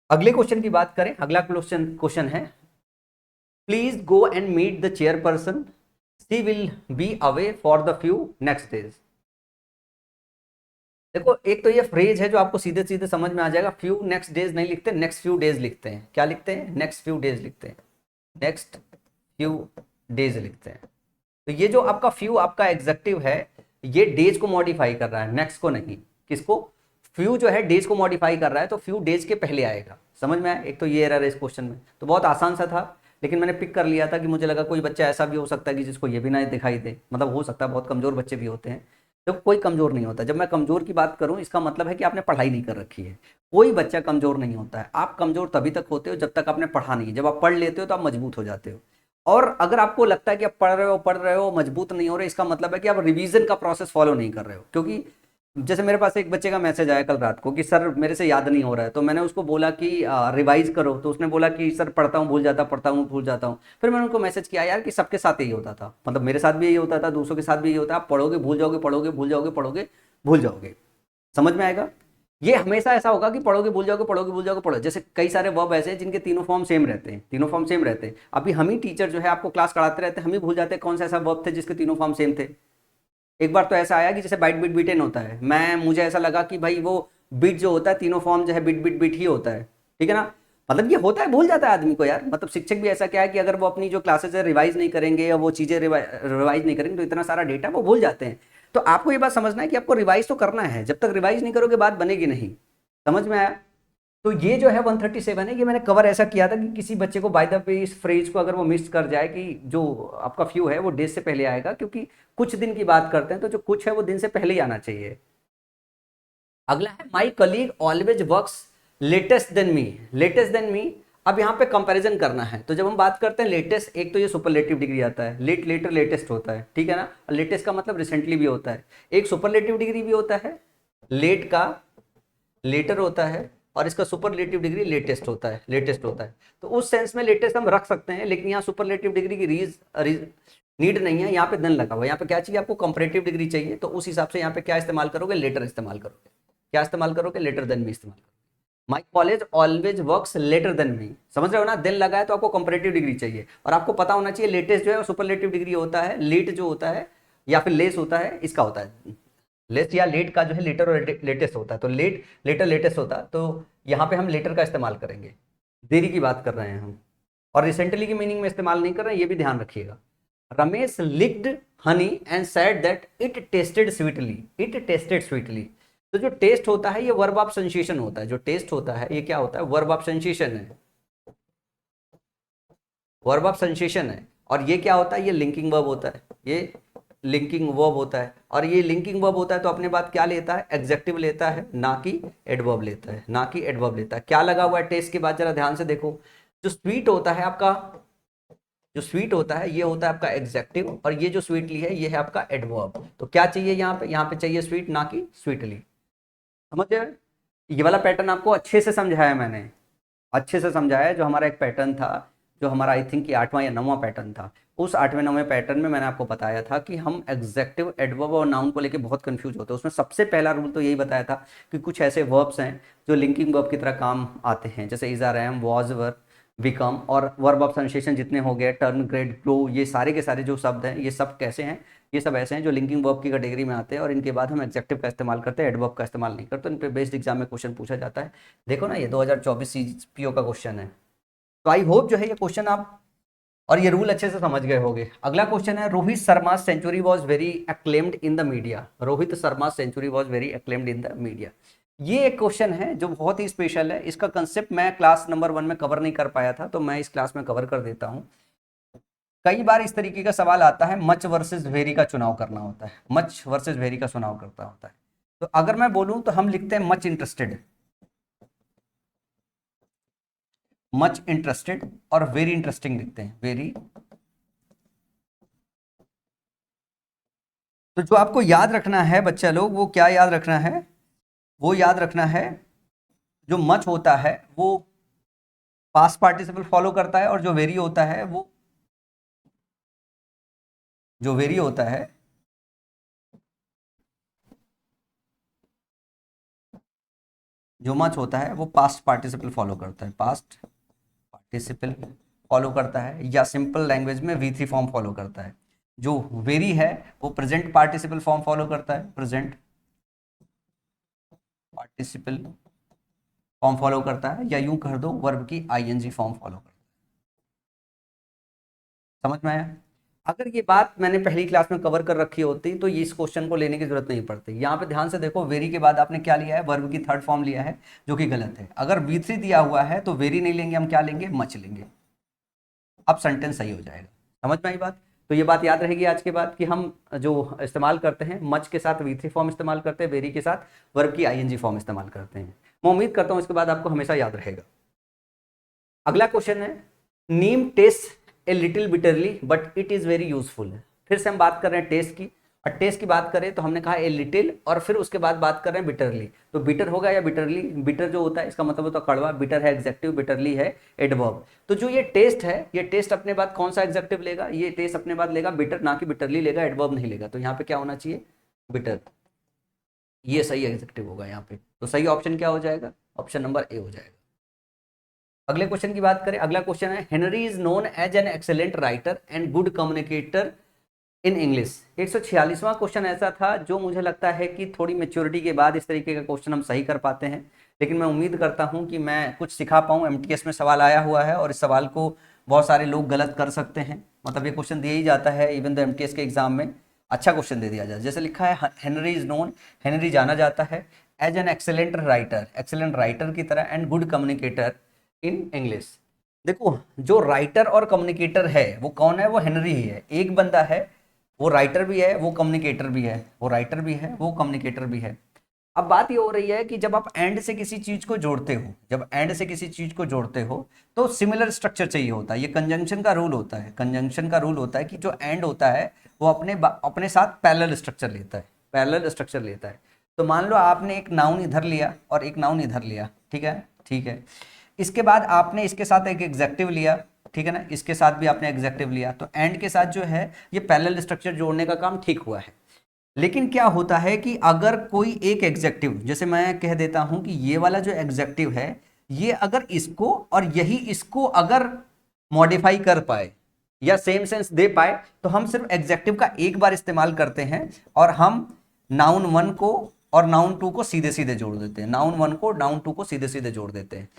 अगले क्वेश्चन की बात करें, अगला क्वेश्चन है, please go and meet the chairperson, she will be away for the few next days. देखो, एक तो ये फ्रेज है जो आपको सीधे सीधे समझ में आ जाएगा। फ्यू नेक्स्ट डेज नहीं लिखते, नेक्स्ट फ्यू डेज लिखते हैं। क्या लिखते हैं, नेक्स्ट फ्यू डेज लिखते हैं, नेक्स्ट फ्यू डेज लिखते हैं। तो ये जो आपका फ्यू आपका एग्जेक्टिव है, ये डेज को मॉडिफाई कर रहा है, नेक्स्ट को नहीं। किसको, फ्यू जो है डेज को मॉडिफाई कर रहा है, तो फ्यू डेज के पहले आएगा। समझ में आया, एक तो ये एरर है इस क्वेश्चन में। तो बहुत आसान सा था, लेकिन मैंने पिक कर लिया था कि मुझे लगा कोई बच्चा ऐसा भी हो सकता है कि जिसको ये भी ना दिखाई दे, मतलब हो सकता है बहुत कमजोर बच्चे भी होते हैं। तो कोई कमजोर नहीं होता। जब मैं कमजोर की बात करूं, इसका मतलब है कि आपने पढ़ाई नहीं कर रखी है। कोई बच्चा कमजोर नहीं होता है। आप कमजोर तभी तक होते हो जब तक आपने पढ़ा नहीं। जब आप पढ़ लेते हो तो आप मजबूत हो जाते हो। और अगर आपको लगता है कि आप पढ़ रहे हो मजबूत नहीं हो रहे, इसका मतलब है कि आप रिवीजन का प्रोसेस फॉलो नहीं कर रहे हो। क्योंकि जैसे मेरे पास एक बच्चे का मैसेज आया कल रात को कि सर मेरे से याद नहीं हो रहा है, तो मैंने उसको बोला कि रिवाइज करो, तो उसने बोला कि सर पढ़ता हूँ भूल जाता, पढ़ता हूँ भूल जाता हूँ। फिर मैंने उनको मैसेज किया यार कि सबके साथ यही होता था, मतलब मेरे साथ भी यही होता था, दूसरों के साथ भी यही होता है। आप पढ़ोगे भूल जाओगे, पढ़ोगे भूल जाओगे, पढ़ोगे भूल जाओगे। समझ में आएगा, ये हमेशा ऐसा होगा कि पढ़ोगे भूल जाओगे, पढ़ोगे भूल जाओगे, पढ़ो। जैसे कई सारे वर्ब ऐसे हैं जिनके तीनों फॉर्म सेम रहते हैं, तीनों फॉर्म सेम रहते हैं। अभी हम ही टीचर जो है आपको क्लास कराते रहते हैं, हम ही भूल जाते हैं कौन सा ऐसा वर्ब थे जिसके तीनों फॉर्म सेम थे। एक बार तो ऐसा आया कि जैसे बाइट बिट बिटेन होता है, मुझे ऐसा लगा कि भाई वो बिट जो होता है तीनों फॉर्म जो है बिट बिट बिट ही होता है। ठीक है ना, मतलब ये होता है, भूल जाता है आदमी को यार। मतलब शिक्षक भी ऐसा क्या है कि अगर वो अपनी जो क्लासेस है रिवाइज नहीं करेंगे या वो चीज़ें रिवाइज नहीं करेंगे तो इतना सारा डेटा वो भूल जाते हैं। तो आपको ये बात समझना है कि आपको रिवाइज तो करना है, जब तक रिवाइज नहीं करोगे बात बनेगी नहीं। समझ में आया। तो ये जो है 137 है, ये मैंने कवर ऐसा किया था कि किसी बच्चे को बाय द वे इस फ्रेज को अगर वो मिस कर जाए कि जो आपका फ्यू है वो डेज से पहले आएगा, क्योंकि कुछ दिन की बात करते हैं तो जो कुछ है वो दिन से पहले ही आना चाहिए। अगला है my colleague always works latest than me. Latest than me, अब यहाँ पे कंपैरिजन करना है। तो जब हम बात करते हैं लेटेस्ट, एक तो ये सुपरलेटिव डिग्री आता है, लेट लेटर लेटेस्ट होता है, ठीक है ना। लेटेस्ट का मतलब रिसेंटली भी होता है। एक सुपरलेटिव डिग्री भी होता है, लेट का लेटर होता है, और इसका सुपरलेटिव डिग्री लेटेस्ट होता है, लेटेस्ट होता है। तो उस सेंस में लेटेस्ट हम रख सकते हैं, लेकिन यहाँ सुपरलेटिव डिग्री की नीड नहीं है। यहाँ पे देन लगा हुआ है, यहाँ पे क्या चाहिए आपको, कंपैरेटिव डिग्री चाहिए। तो उस हिसाब से यहाँ पे क्या इस्तेमाल करोगे, लेटर इस्तेमाल करोगे। क्या इस्तेमाल करोगे, लेटर देन मी इस्तेमाल करोगे। My college always works later than me, समझ रहे हो ना। देन लगा है तो आपको कंपैरेटिव डिग्री चाहिए, और आपको पता होना चाहिए लेटेस्ट जो है सुपरलेटिव डिग्री होता है, लेट जो होता है या फिर लेस होता है, इसका होता है लेस या लेट का जो है लेटर और लेटेस्ट होता है। तो लेट लेटर लेटेस्ट होता है, तो यहाँ पे हम लेटर का इस्तेमाल करेंगे। देरी की बात कर रहे हैं हम, और रिसेंटली की मीनिंग में इस्तेमाल नहीं कर रहे हैं, ये भी ध्यान रखिएगा। Ramesh licked honey and said that it tested sweetly, it tested sweetly. तो जो टेस्ट होता है ये वर्ब ऑफ सेंसेशन होता है। जो टेस्ट होता है ये क्या होता है, वर्ब ऑफ सेंसेशन है, वर्ब ऑफ सेंसेशन है। और ये क्या होता है, ये लिंकिंग वर्ब होता है, ये लिंकिंग वर्ब होता है। और ये लिंकिंग वर्ब होता है तो अपने बात क्या लेता है, एडजेक्टिव लेता है, ना कि एडवर्ब लेता है, ना कि एडवर्ब लेता है। क्या लगा हुआ है टेस्ट के बाद, जरा ध्यान से देखो। जो स्वीट होता है आपका, जो स्वीट होता है ये होता है आपका एग्जेक्टिव, और ये जो स्वीटली है ये है आपका एडवर्ब। तो क्या चाहिए यहाँ पे चाहिए स्वीट, ना कि स्वीटली। समझ गए? ये वाला पैटर्न आपको अच्छे से समझाया मैंने, अच्छे से समझाया। जो हमारा एक पैटर्न था, जो हमारा आई थिंक कि 8वां या 9वां पैटर्न था, उस 8वें 9वें पैटर्न में मैंने आपको बताया था कि हम एग्जेक्टिव, एडवर्ब और नाउन को लेके बहुत कंफ्यूज होते हैं। उसमें सबसे पहला रूल तो यही बताया था कि कुछ ऐसे वर्ब्स हैं जो लिंकिंग वर्ब की तरह काम आते हैं, जैसे is are am, was were, become, और वर्ब ऑफ सेंसेशन जितने हो गए, टर्न, ग्रेड, ग्रो, ये सारे के सारे जो शब्द हैं ये सब कैसे हैं, ये सब ऐसे हैं जो लिंकिंग वर्ब की कैटेगरी में आते हैं, और इनके बाद हम एग्जेक्टिव का इस्तेमाल करते हैं, एडवर्ब का इस्तेमाल नहीं करते। इन पे बेस्ड एग्जाम में क्वेश्चन पूछा जाता है। देखो ना, ये 2024 सीपीओ का क्वेश्चन है। तो आई होप जो है ये क्वेश्चन आप और ये रूल अच्छे से समझ गए होंगे। अगला क्वेश्चन है, Rohit Sharma century was very acclaimed in the media. Rohit Sharma century was very acclaimed in the media. ये एक क्वेश्चन है जो बहुत ही स्पेशल है। इसका कंसेप्ट मैं क्लास नंबर 1 में कवर नहीं कर पाया था, तो मैं इस क्लास में कवर कर देता हूँ। कई बार इस तरीके का सवाल आता है, मच वर्सेस वेरी का चुनाव करना होता है, मच वर्सेस वेरी का चुनाव करता होता है। तो अगर मैं बोलूं तो हम लिखते हैं मच इंटरेस्टेड, मच इंटरेस्टेड, और वेरी इंटरेस्टिंग लिखते हैं, वेरी। तो जो आपको याद रखना है बच्चा लोग, वो क्या याद रखना है, वो याद रखना है जो मच होता है वो पास्ट पार्टिसिपल फॉलो करता है, और जो वेरी होता है वो, जो वेरी होता है जो मच होता है वो पास्ट पार्टिसिपल फॉलो करता है, पास्ट पार्टिसिपल फॉलो करता है, या सिंपल लैंग्वेज में V3 फॉर्म फॉलो करता है। जो वेरी है वो प्रेजेंट पार्टिसिपल फॉर्म फॉलो करता है, प्रेजेंट पार्टिसिपल फॉर्म फॉलो करता है, या यूं कर दो वर्ब की आईएनजी फॉर्म फॉलो करता है। समझ में आया? अगर ये बात मैंने पहली क्लास में कवर कर रखी होती तो ये इस क्वेश्चन को लेने की जरूरत नहीं पड़ती। यहाँ पे ध्यान से देखो, वेरी के बाद आपने क्या लिया है, वर्ब की थर्ड फॉर्म लिया है, जो कि गलत है। अगर V3 दिया हुआ है तो वेरी नहीं लेंगे, हम क्या लेंगे, मच लेंगे। अब सेंटेंस सही हो जाएगा। समझ में आई बात? तो ये बात याद रहेगी आज के बाद कि हम जो इस्तेमाल करते हैं, मच के साथ V3 फॉर्म इस्तेमाल करते हैं, वेरी के साथ वर्ब की आईएनजी फॉर्म इस्तेमाल करते हैं। मैं उम्मीद करता हूँ इसके बाद आपको हमेशा याद रहेगा। अगला क्वेश्चन है, neem taste a little bitterly but it is very useful. फिर से हम बात कर रहे हैं टेस्ट की, और टेस्ट की बात करें तो हमने कहा ए लिटिल, और फिर उसके बाद बात कर रहे हैं बिटरली। तो बिटर होगा या बिटरली? बिटर जो होता है इसका मतलब होता है कड़वा, बिटर है एग्जेक्टिव, बिटरली है एडवर्ब। तो जो ये टेस्ट है, ये टेस्ट अपने बाद कौन सा एग्जेक्टिव लेगा, ये टेस्ट अपने बाद लेगा बिटर, ना कि बिटरली लेगा, एडवर्ब नहीं लेगा। तो यहाँ पे क्या होना चाहिए, बिटर। ये सही एग्जेक्टिव होगा यहाँ पे। तो सही ऑप्शन क्या हो जाएगा, ऑप्शन नंबर ए हो जाएगा। अगले क्वेश्चन की बात करें, अगला क्वेश्चन है, Henry is known as an excellent writer and good communicator in English. 146वां क्वेश्चन ऐसा था जो मुझे लगता है कि थोड़ी मेच्योरिटी के बाद इस तरीके का क्वेश्चन हम सही कर पाते हैं। लेकिन मैं उम्मीद करता हूं कि मैं कुछ सिखा पाऊं। एमटीएस में सवाल आया हुआ है और इस सवाल को बहुत सारे लोग गलत कर सकते हैं। मतलब ये क्वेश्चन दिया ही जाता है, इवन तो एमटीएस के एग्जाम में अच्छा क्वेश्चन दे दिया जाता है। जैसे लिखा है, हेनरी इज नोन, हेनरी जाना जाता है, as an excellent writer, excellent writer की तरह, and good communicator in English. देखो, जो राइटर और कम्युनिकेटर है वो कौन है, वो हेनरी ही है। एक बंदा है, वो राइटर भी है, वो कम्युनिकेटर भी है, वो राइटर भी है, वो कम्युनिकेटर भी है। अब बात ये हो रही है कि जब आप एंड से किसी चीज को जोड़ते हो, जब एंड से किसी चीज को जोड़ते हो तो सिमिलर स्ट्रक्चर चाहिए होता है। ये कंजंक्शन का रूल होता है, कंजंक्शन का रूल होता है कि जो एंड होता है वो अपने साथ पैरेलल स्ट्रक्चर लेता है, पैरेलल स्ट्रक्चर लेता है। तो मान लो आपने एक नाउन इधर लिया और एक नाउन इधर लिया, ठीक है, ठीक है। इसके बाद आपने इसके साथ एक एग्जेक्टिव लिया, ठीक है ना, इसके साथ भी आपने एग्जेक्टिव लिया, तो एंड के साथ जो है ये पैरेलल स्ट्रक्चर जोड़ने का काम ठीक हुआ है। लेकिन क्या होता है कि अगर कोई एक एग्जेक्टिव, जैसे मैं कह देता हूं कि ये वाला जो एग्जेक्टिव है, ये अगर इसको और यही इसको अगर मॉडिफाई कर पाए या सेम सेंस दे पाए, तो हम सिर्फ एग्जेक्टिव का एक बार इस्तेमाल करते हैं और हम नाउन 1 को और नाउन 2 को सीधे सीधे जोड़ देते हैं, नाउन 1 को नाउन 2 को सीधे सीधे जोड़ देते हैं।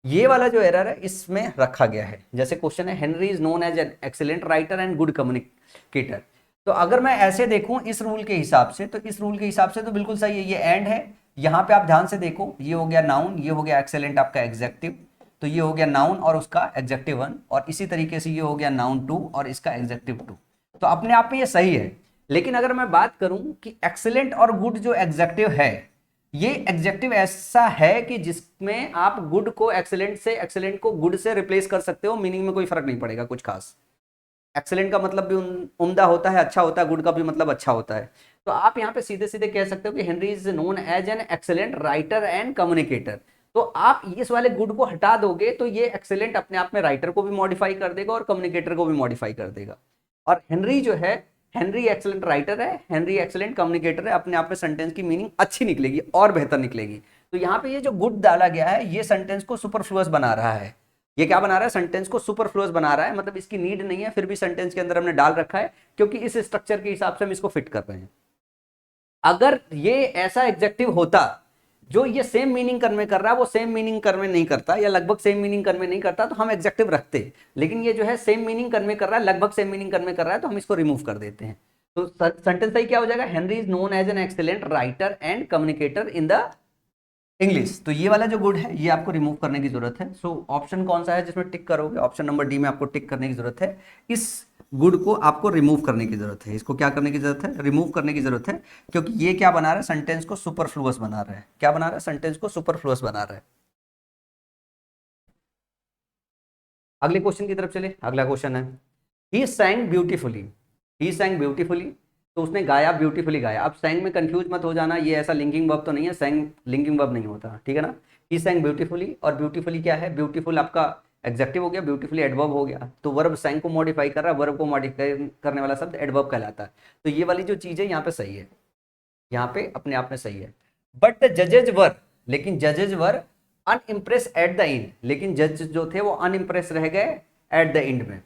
ये वाला जो एरर है इसमें रखा गया है। जैसे क्वेश्चन है, Henry is known as an excellent writer and good communicator. तो अगर मैं ऐसे देखूं इस रूल के हिसाब से, तो इस रूल के हिसाब से तो बिल्कुल सही है, ये एंड है। यहां पे आप ध्यान से देखो, ये हो गया नाउन, ये हो गया एक्सेलेंट आपका एग्जेक्टिव, तो ये हो गया नाउन और उसका एग्जेक्टिव 1, और इसी तरीके से ये हो गया नाउन 2 और इसका एग्जेक्टिव 2। तो अपने आप में ये सही है। लेकिन अगर मैं बात करूं कि एक्सेलेंट और गुड जो एग्जेक्टिव है, ये एग्जेक्टिव ऐसा है कि जिसमें आप गुड को एक्सेलेंट से, एक्सेलेंट को गुड से रिप्लेस कर सकते हो, मीनिंग में कोई फर्क नहीं पड़ेगा कुछ खास। एक्सेलेंट का मतलब भी उम्दा होता है, अच्छा होता है, गुड का भी मतलब अच्छा होता है। तो आप यहाँ पे सीधे सीधे कह सकते हो कि Henry is known as an excellent writer and communicator. तो आप इस वाले गुड को हटा दोगे तो ये एक्सेलेंट अपने आप में राइटर को भी मॉडिफाई कर देगा और कम्युनिकेटर को भी मॉडिफाई कर देगा। और हेनरी जो है, हेनरी एक्सेलेंट राइटर है, हेनरी एक्सेलेंट कम्युनिकेटर है, अपने आप में सेंटेंस की मीनिंग अच्छी निकलेगी और बेहतर निकलेगी। तो यहाँ पे ये जो गुड डाला गया है ये सेंटेंस को सुपरफ्लुअस बना रहा है। ये क्या बना रहा है? सेंटेंस को सुपरफ्लुअस बना रहा है, मतलब इसकी नीड नहीं है, फिर भी सेंटेंस के अंदर हमने डाल रखा है क्योंकि इस स्ट्रक्चर के हिसाब से हम इसको फिट कर रहे हैं। अगर ये ऐसा एग्जेक्टिव होता जो ये सेम मीनिंग कन्वे कर रहा है वो सेम मीनिंग कन्वे नहीं करता या लगभग सेम मीनिंग कन्वे नहीं करता तो हम एग्जेक्टिव रखते। लेकिन ये जो है सेम मीनिंग कन्वे कर रहा है, लगभग सेम मीनिंग कन्वे कर रहा है, तो हम इसको रिमूव कर देते हैं। तो सेंटेंस सही क्या हो जाएगा? Henry is known as an excellent writer and communicator in the English. तो ये वाला जो गुड है ये आपको रिमूव करने की जरूरत है। सो ऑप्शन कौन सा है जिसमें टिक करोगे? ऑप्शन नंबर डी में आपको टिक करने की जरूरत है। इस गुड को आपको रिमूव करने की जरूरत है। इसको क्या करने की जरूरत है? रिमूव करने की जरूरत है, क्योंकि ये क्या बना रहा है? सेंटेंस को सुपरफ्लुअस बना रहा है। क्या बना रहा है? सेंटेंस को सुपरफ्लुअस बना रहा है। अगले क्वेश्चन की तरफ चले। अगला क्वेश्चन है ही सैंग ब्यूटीफुली। ही सैंग ब्यूटीफुली, तो उसने गाया, ब्यूटीफुली गाया। अब सैंग में कंफ्यूज मत हो जाना, ये ऐसा लिंकिंग वर्ब तो नहीं है, सैंग लिंकिंग वर्ब नहीं होता, ठीक है ना। ही सैंग ब्यूटीफुली, और ब्यूटीफुली क्या है? ब्यूटीफुल आपका एडजेक्टिव हो गया, ब्यूटीफुली एडवर्ब हो गया। तो वर्ब सैंग को मॉडिफाई कर रहा है, वर्ब को मॉडिफाई करने वाला शब्द एडवर्ब कहलाता है। तो ये वाली जो चीज है यहाँ पे सही है, यहाँ पे अपने आप में सही है। बट द जजेज वर, लेकिन जजेज वर अनइम्प्रेस एट द एंड, लेकिन जज जो थे वो अनइम्प्रेस रह गए एट द एंड में।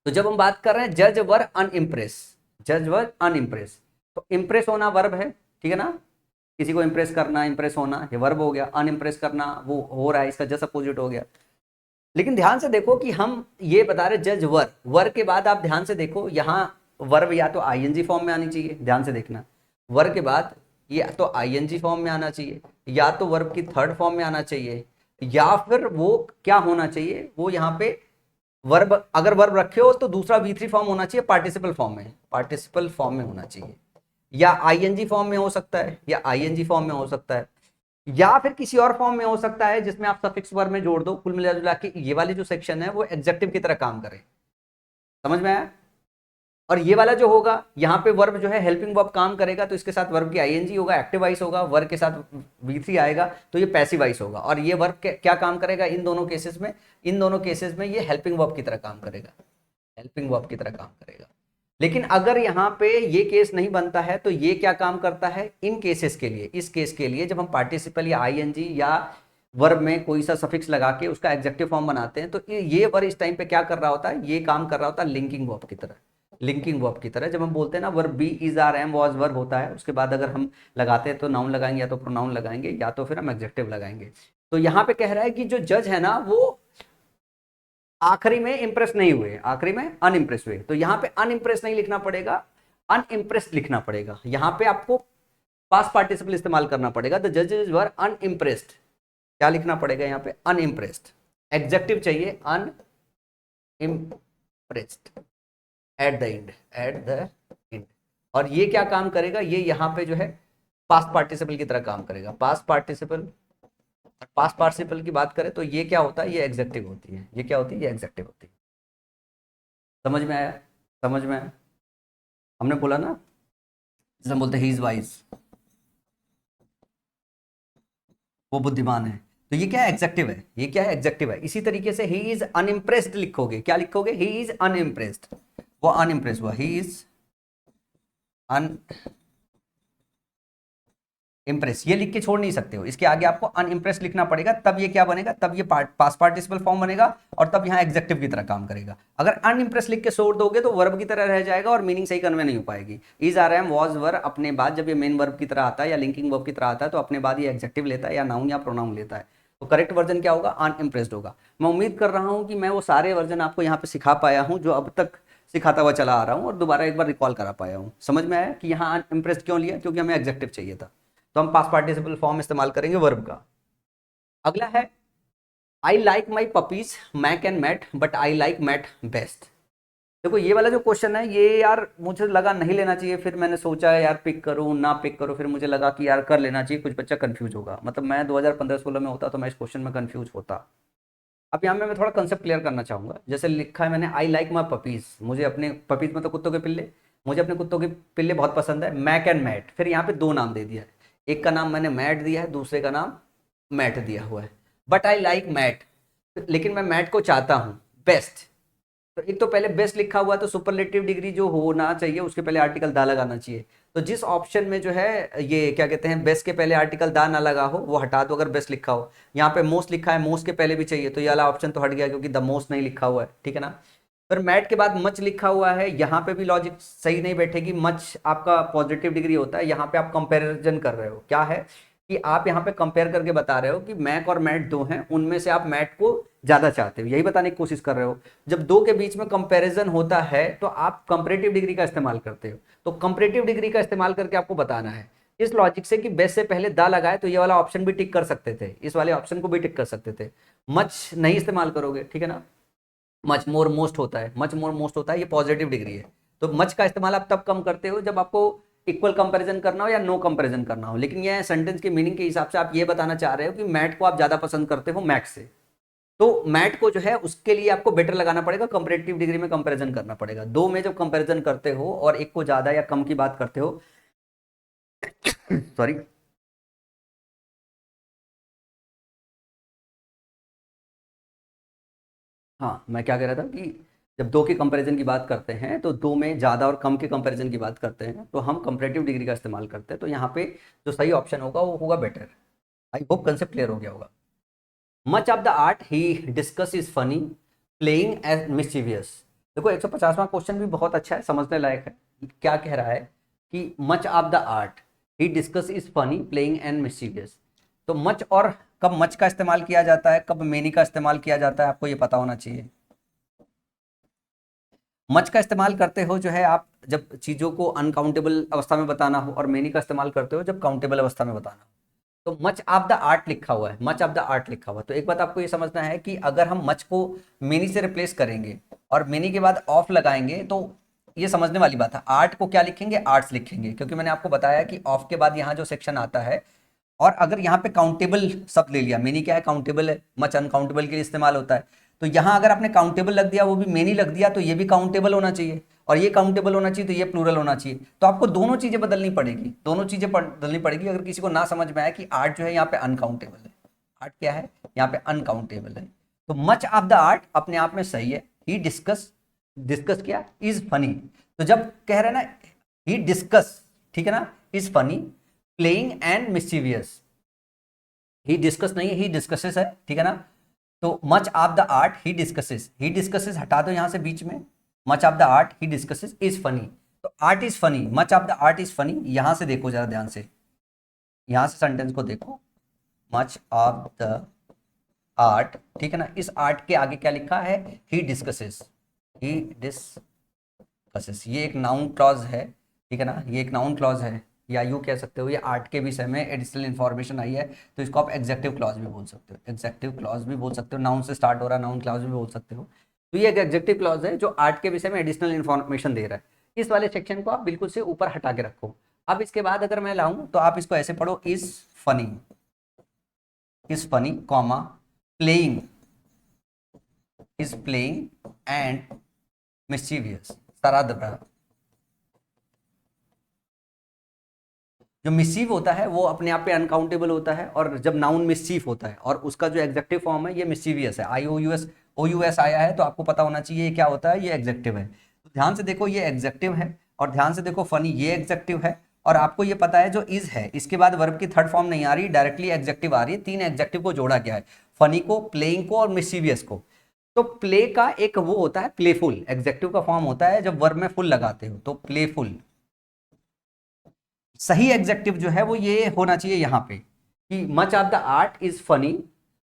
तो जब हम बात कर रहे हैं जज वर अनइम्प्रेस, जज वर अनइम्प्रेस, तो इम्प्रेस होना वर्ब है, ठीक है ना। किसी को इम्प्रेस करना, इम्प्रेस होना, ये वर्ब हो गया। अनइम्प्रेस करना वो हो रहा है, इसका जस्ट अपोजिट हो गया। लेकिन ध्यान से देखो कि हम ये बता रहे जज वर, वर के बाद आप ध्यान से देखो यहाँ वर्ब या तो आईएनजी फॉर्म में आनी चाहिए, ध्यान से देखना। वर्ब के बाद ये तो आईएनजी फॉर्म में आना चाहिए, या तो वर्ब की थर्ड फॉर्म में आना चाहिए, या फिर वो क्या होना चाहिए, वो यहाँ पे वर्ब, अगर वर्ब रखे हो तो दूसरा V3 फॉर्म होना चाहिए, पार्टिसिपल फॉर्म में, पार्टिसिपल फॉर्म में होना चाहिए, या आईएनजी फॉर्म में हो सकता है, या आईएनजी फॉर्म में हो सकता है, या फिर किसी और फॉर्म में हो सकता है जिसमें आप सफिक्स वर्ब में जोड़ दो। कुल मिला के ये वाली जो सेक्शन है वो एडजेक्टिव की तरह काम करे। समझ में आया? और ये वाला जो होगा यहाँ पे वर्ब जो है हेल्पिंग वर्ब काम करेगा, तो इसके साथ वर्ब की आईएनजी होगा, एक्टिव वॉइस होगा, वर्ब के साथ V3 आएगा, तो ये पैसिव वॉइस होगा। और ये वर्ब क्या काम करेगा इन दोनों केसेस में? इन दोनों केसेस में ये हेल्पिंग वर्ब की तरह काम करेगा, हेल्पिंग वर्ब की तरह काम करेगा। लेकिन अगर यहाँ पे ये केस नहीं बनता है तो ये क्या काम करता है इन केसेस के लिए? इस केस के लिए जब हम पार्टिसिपल या आईएनजी या वर्ब में कोई सा सफिक्स लगा के उसका एडजेक्टिव फॉर्म बनाते हैं, तो ये वर्ब इस टाइम पे क्या कर रहा होता है? ये काम कर रहा होता है लिंकिंग वर्ब की तरह। लिंकिंग वर्ब की तरह जब हम बोलते हैं ना verb be is are am was verb होता है, उसके बाद अगर हम लगाते हैं तो नाउन लगाएंगे, या तो प्रोनाउन लगाएंगे, या तो फिर हम एडजेक्टिव लगाएंगे। तो यहाँ पे कह रहा है कि जो जज है ना वो आखिरी में इंप्रेस नहीं हुए, आखिरी में अनइम्प्रेस हुए। तो यहाँ पे अनइम्प्रेस नहीं लिखना पड़ेगा, अनइम्प्रेस्ड लिखना पड़ेगा। यहाँ पे आपको पास्ट पार्टिसिपल इस्तेमाल करना पड़ेगा। द जजेस वर अनइम्प्रेस्ड, क्या लिखना पड़ेगा यहाँ पे? अनइम्प्रेस्ड। एडजेक्टिव चाहिए unimpressed at the end, at the end. और ये क्या काम करेगा? ये यहाँ पे जो है पास्ट पार्टिसिपल की तरह काम करेगा। पास्ट पार्टिसिपल, पास्ट पार्टिसिपल की बात करें तो ये क्या होता है? ये एग्जेक्टिव होती है। ये क्या होती है? ये एग्जेक्टिव होती है। समझ में आया? समझ में आया? हमने बोला ना, जैसे हम बोलते हैं ही इज वाइज, वो बुद्धिमान है। तो ये क्या है? एग्जेक्टिव है। ये क्या है? एग्जेक्टिव है। इसी तरीके से ही इज अनइम्प्रेस्ड लिखोगे, क्या लिखोगे? ही इज अनइम्प्रेस्ड, वो अनइम्प्रेस हुआ, ही इज अन इम्प्रेस। ये लिख के छोड़ नहीं सकते हो, इसके आगे आपको अनइम्प्रेस लिखना पड़ेगा, तब ये क्या बनेगा? तब ये पास्ट पार्टिसिपल फॉर्म बनेगा और तब यहाँ एग्जेक्टिव की तरह काम करेगा। अगर अनइम्प्रेस लिख के छोड़ दोगे तो वर्ब की तरह रह जाएगा और मीनिंग सही कन्वे नहीं हो पाएगी। Is are am was were अपने बाद जब ये मेन वर्ब की तरह आता है या लिंकिंग वर्ब की तरह आता है तो अपने बाद ये एग्जेक्टिव लेता है या नाउन या प्रोनाउन लेता है। तो करेक्ट वर्जन क्या होगा? अनइम्प्रेस्ड होगा। मैं उम्मीद कर रहा हूँ कि मैं वो सारे वर्जन आपको यहाँ पे सिखा पाया हूँ जो अब तक सिखाता हुआ चला आ रहा हूँ, और दोबारा एक बार रिकॉल करा पाया हूँ। समझ में आया कि यहाँ अनइम्प्रेस्ड क्यों लिया? क्योंकि हमें एग्जेक्टिव चाहिए था। तो हम पास्ट पार्टिसिपल फॉर्म इस्तेमाल करेंगे वर्ब का। अगला है I like my puppies Mac and Matt but I like Matt best. देखो ये वाला जो क्वेश्चन है ये यार मुझे लगा नहीं लेना चाहिए, फिर मैंने सोचा यार पिक करूँ ना पिक करूँ, फिर मुझे लगा कि यार कर लेना चाहिए, कुछ बच्चा कंफ्यूज होगा। मतलब मैं 2015-16 में होता तो मैं इस क्वेश्चन में कंफ्यूज होता। अब यहाँ में मैं थोड़ा कंसेप्ट क्लियर करना चाहूंगा। जैसे लिखा है मैंने, आई लाइक माई पपीज, मुझे अपने पपीज मतलब कुत्तों के पिल्ले, मुझे अपने कुत्तों के पिल्ले बहुत पसंद है। मैक एंड मैट, फिर यहाँ पे दो नाम दे दिया है, एक का नाम मैंने मैट दिया है, दूसरे का नाम मैट दिया हुआ है। बट आई लाइक मैट, लेकिन मैं मैट को चाहता हूँ बेस्ट। तो एक तो पहले बेस्ट लिखा हुआ है, तो सुपरलेटिव डिग्री जो होना चाहिए उसके पहले आर्टिकल दा लगाना चाहिए। तो जिस ऑप्शन में जो है ये क्या कहते हैं, बेस्ट के पहले आर्टिकल दा ना लगा हो वो हटा दो, अगर बेस्ट लिखा हो। यहाँ पे मोस्ट लिखा है, मोस्ट के पहले भी चाहिए, तो ये वाला ऑप्शन तो हट गया क्योंकि द मोस्ट नहीं लिखा हुआ है, ठीक है ना। फिर मैट के बाद मच लिखा हुआ है, यहाँ पे भी लॉजिक सही नहीं बैठेगी। मच आपका पॉजिटिव डिग्री होता है, यहाँ पे आप कंपेरिजन कर रहे हो, क्या है कि आप यहाँ पे कंपेयर करके बता रहे हो कि मैक और मैट दो हैं, उनमें से आप मैट को ज्यादा चाहते हो, यही बताने की कोशिश कर रहे हो। जब दो के बीच में कंपैरिजन होता है तो आप कंपैरेटिव डिग्री का इस्तेमाल करते हो। तो कंपैरेटिव डिग्री का इस्तेमाल करके आपको बताना है इस लॉजिक से कि बेस से पहले दा लगाए, तो ये वाला ऑप्शन भी टिक कर सकते थे, इस वाले ऑप्शन को भी टिक कर सकते थे। मच नहीं इस्तेमाल करोगे, ठीक है ना। मच मोर मोस्ट होता है, मच मोर मोस्ट होता है, ये पॉजिटिव डिग्री है। तो मच का इस्तेमाल आप तब कम करते हो जब आपको इक्वल कंपैरिजन करना हो या नो कंपैरिजन करना हो। लेकिन ये सेंटेंस के मीनिंग के हिसाब से आप ये बताना चाह रहे हो कि मैट को आप ज्यादा पसंद करते हो मैक्स से, तो मैट को जो है उसके लिए आपको बेटर लगाना पड़ेगा, कंपैरेटिव डिग्री में कंपैरिजन करना पड़ेगा। दो में जब कंपैरिजन करते हो और एक को ज्यादा या कम की बात करते हो सॉरी, हाँ मैं क्या कह रहा था कि जब दो के कंपैरिजन की बात करते हैं तो दो में ज़्यादा और कम के कंपैरिजन की बात करते हैं तो हम कंपैरेटिव डिग्री का इस्तेमाल करते हैं। तो यहाँ पे जो सही ऑप्शन होगा वो होगा better. I hope concept clear हो गया होगा। Much of the art he discuss is funny, playing as mischievous. देखो 150वां क्वेश्चन भी बहुत अच्छा है, समझने लायक है। क्या कह रहा है कि much of the art he discuss is funny, playing and mischievous. तो मच, और कब मच का इस्तेमाल किया जाता है, कब मेनी का इस्तेमाल किया जाता है, आपको ये पता होना चाहिए। मच का इस्तेमाल करते हो जो है आप जब चीज़ों को अनकाउंटेबल अवस्था में बताना हो, और मेनी का इस्तेमाल करते हो जब काउंटेबल अवस्था में बताना हो। तो मच ऑफ द आर्ट लिखा हुआ है, मच ऑफ द आर्ट लिखा हुआ है, तो एक बात आपको ये समझना है कि अगर हम मच को मेनी से रिप्लेस करेंगे और मेनी के बाद ऑफ लगाएंगे तो ये समझने वाली बात है। आर्ट को क्या लिखेंगे, आर्ट्स लिखेंगे, क्योंकि मैंने आपको बताया कि ऑफ के बाद यहाँ जो सेक्शन आता है, और अगर यहाँ पे काउंटेबल शब्द ले लिया, मेनी क्या है, काउंटेबल है, मच अनकाउंटेबल के लिए इस्तेमाल होता है। तो यहाँ अगर आपने काउंटेबल लग दिया, वो भी मेनी लग दिया, तो ये भी काउंटेबल होना चाहिए, और ये काउंटेबल होना चाहिए, तो ये प्लूरल होना चाहिए। तो आपको दोनों चीजें बदलनी पड़ेगी, दोनों चीजें बदलनी पड़ेगी। अगर किसी को ना समझ में आए कि आर्ट जो है यहाँ पे अनकाउंटेबल है, आर्ट क्या है यहाँ पे अनकाउंटेबल है, तो मच ऑफ द आर्ट अपने आप में सही है। ही डिस्कस, डिस्कस किया, इज फनी। तो जब कह रहे हैं ना ही डिस्कस, ठीक है ना, is funny, playing and mischievous, he discuss नहीं है, ही डिस्कसेस है, ठीक है ना। तो much of the art he discusses, he discusses हटा दो यहां से बीच में, much of the art he discusses is funny. तो art is funny, much of the art is funny, यहां से देखो जरा ध्यान से, यहां से सेंटेंस को देखो, मच ऑफ द आर्ट, ठीक है ना। इस आर्ट के आगे क्या लिखा है, ही डिस्कसेस, ही डिस्कसेस, ये एक नाउन क्लॉज है, ठीक है ना, ये एक नाउन क्लॉज है, या यूँ कह सकते हो ये आर्ट के विषय में एडिशनल इन्फॉर्मेशन आई है, तो इसको आप एग्जेक्टिव क्लॉज भी बोल सकते हो, एग्जेक्टिव क्लॉज भी बोल सकते हो, नाउन से स्टार्ट हो रहा है, नाउन क्लॉज भी बोल सकते हो। तो ये एक एग्जेक्टिव क्लॉज है जो आर्ट के विषय में एडिशनल इन्फॉर्मेशन दे रहा है। इस वाले सेक्शन को आप बिल्कुल से ऊपर हटा के रखो। अब इसके बाद अगर मैं लाऊं तो आप इसको ऐसे पढ़ो, funny is funny comma, playing is playing and mischievous, सराद। जो मिसीव होता है वो अपने आप पे अनकाउंटेबल होता है, और जब नाउन मिसचीफ होता है और उसका जो एग्जेक्टिव फॉर्म है ये मिस्चीवियस है, IOUS आया है, तो आपको पता होना चाहिए ये क्या होता है, ये एग्जेक्टिव है। तो ध्यान से देखो ये एग्जेक्टिव है, और ध्यान से देखो फनी ये एग्जेक्टिव है, और आपको ये पता है जो इज है इसके बाद वर्ब की थर्ड फॉर्म नहीं आ रही, डायरेक्टली एग्जेक्टिव आ रही है। तीन एग्जेक्टिव को जोड़ा गया है, फनी को, प्लेइंग को और मिस्चीवियस को। तो प्ले का एक वो होता है प्लेफुल, एग्जेक्टिव का फॉर्म होता है जब वर्ब में फुल लगाते हो, तो प्लेफुल। सही एग्जेक्टिव जो है वो ये होना चाहिए यहाँ पे कि much of the art is funny,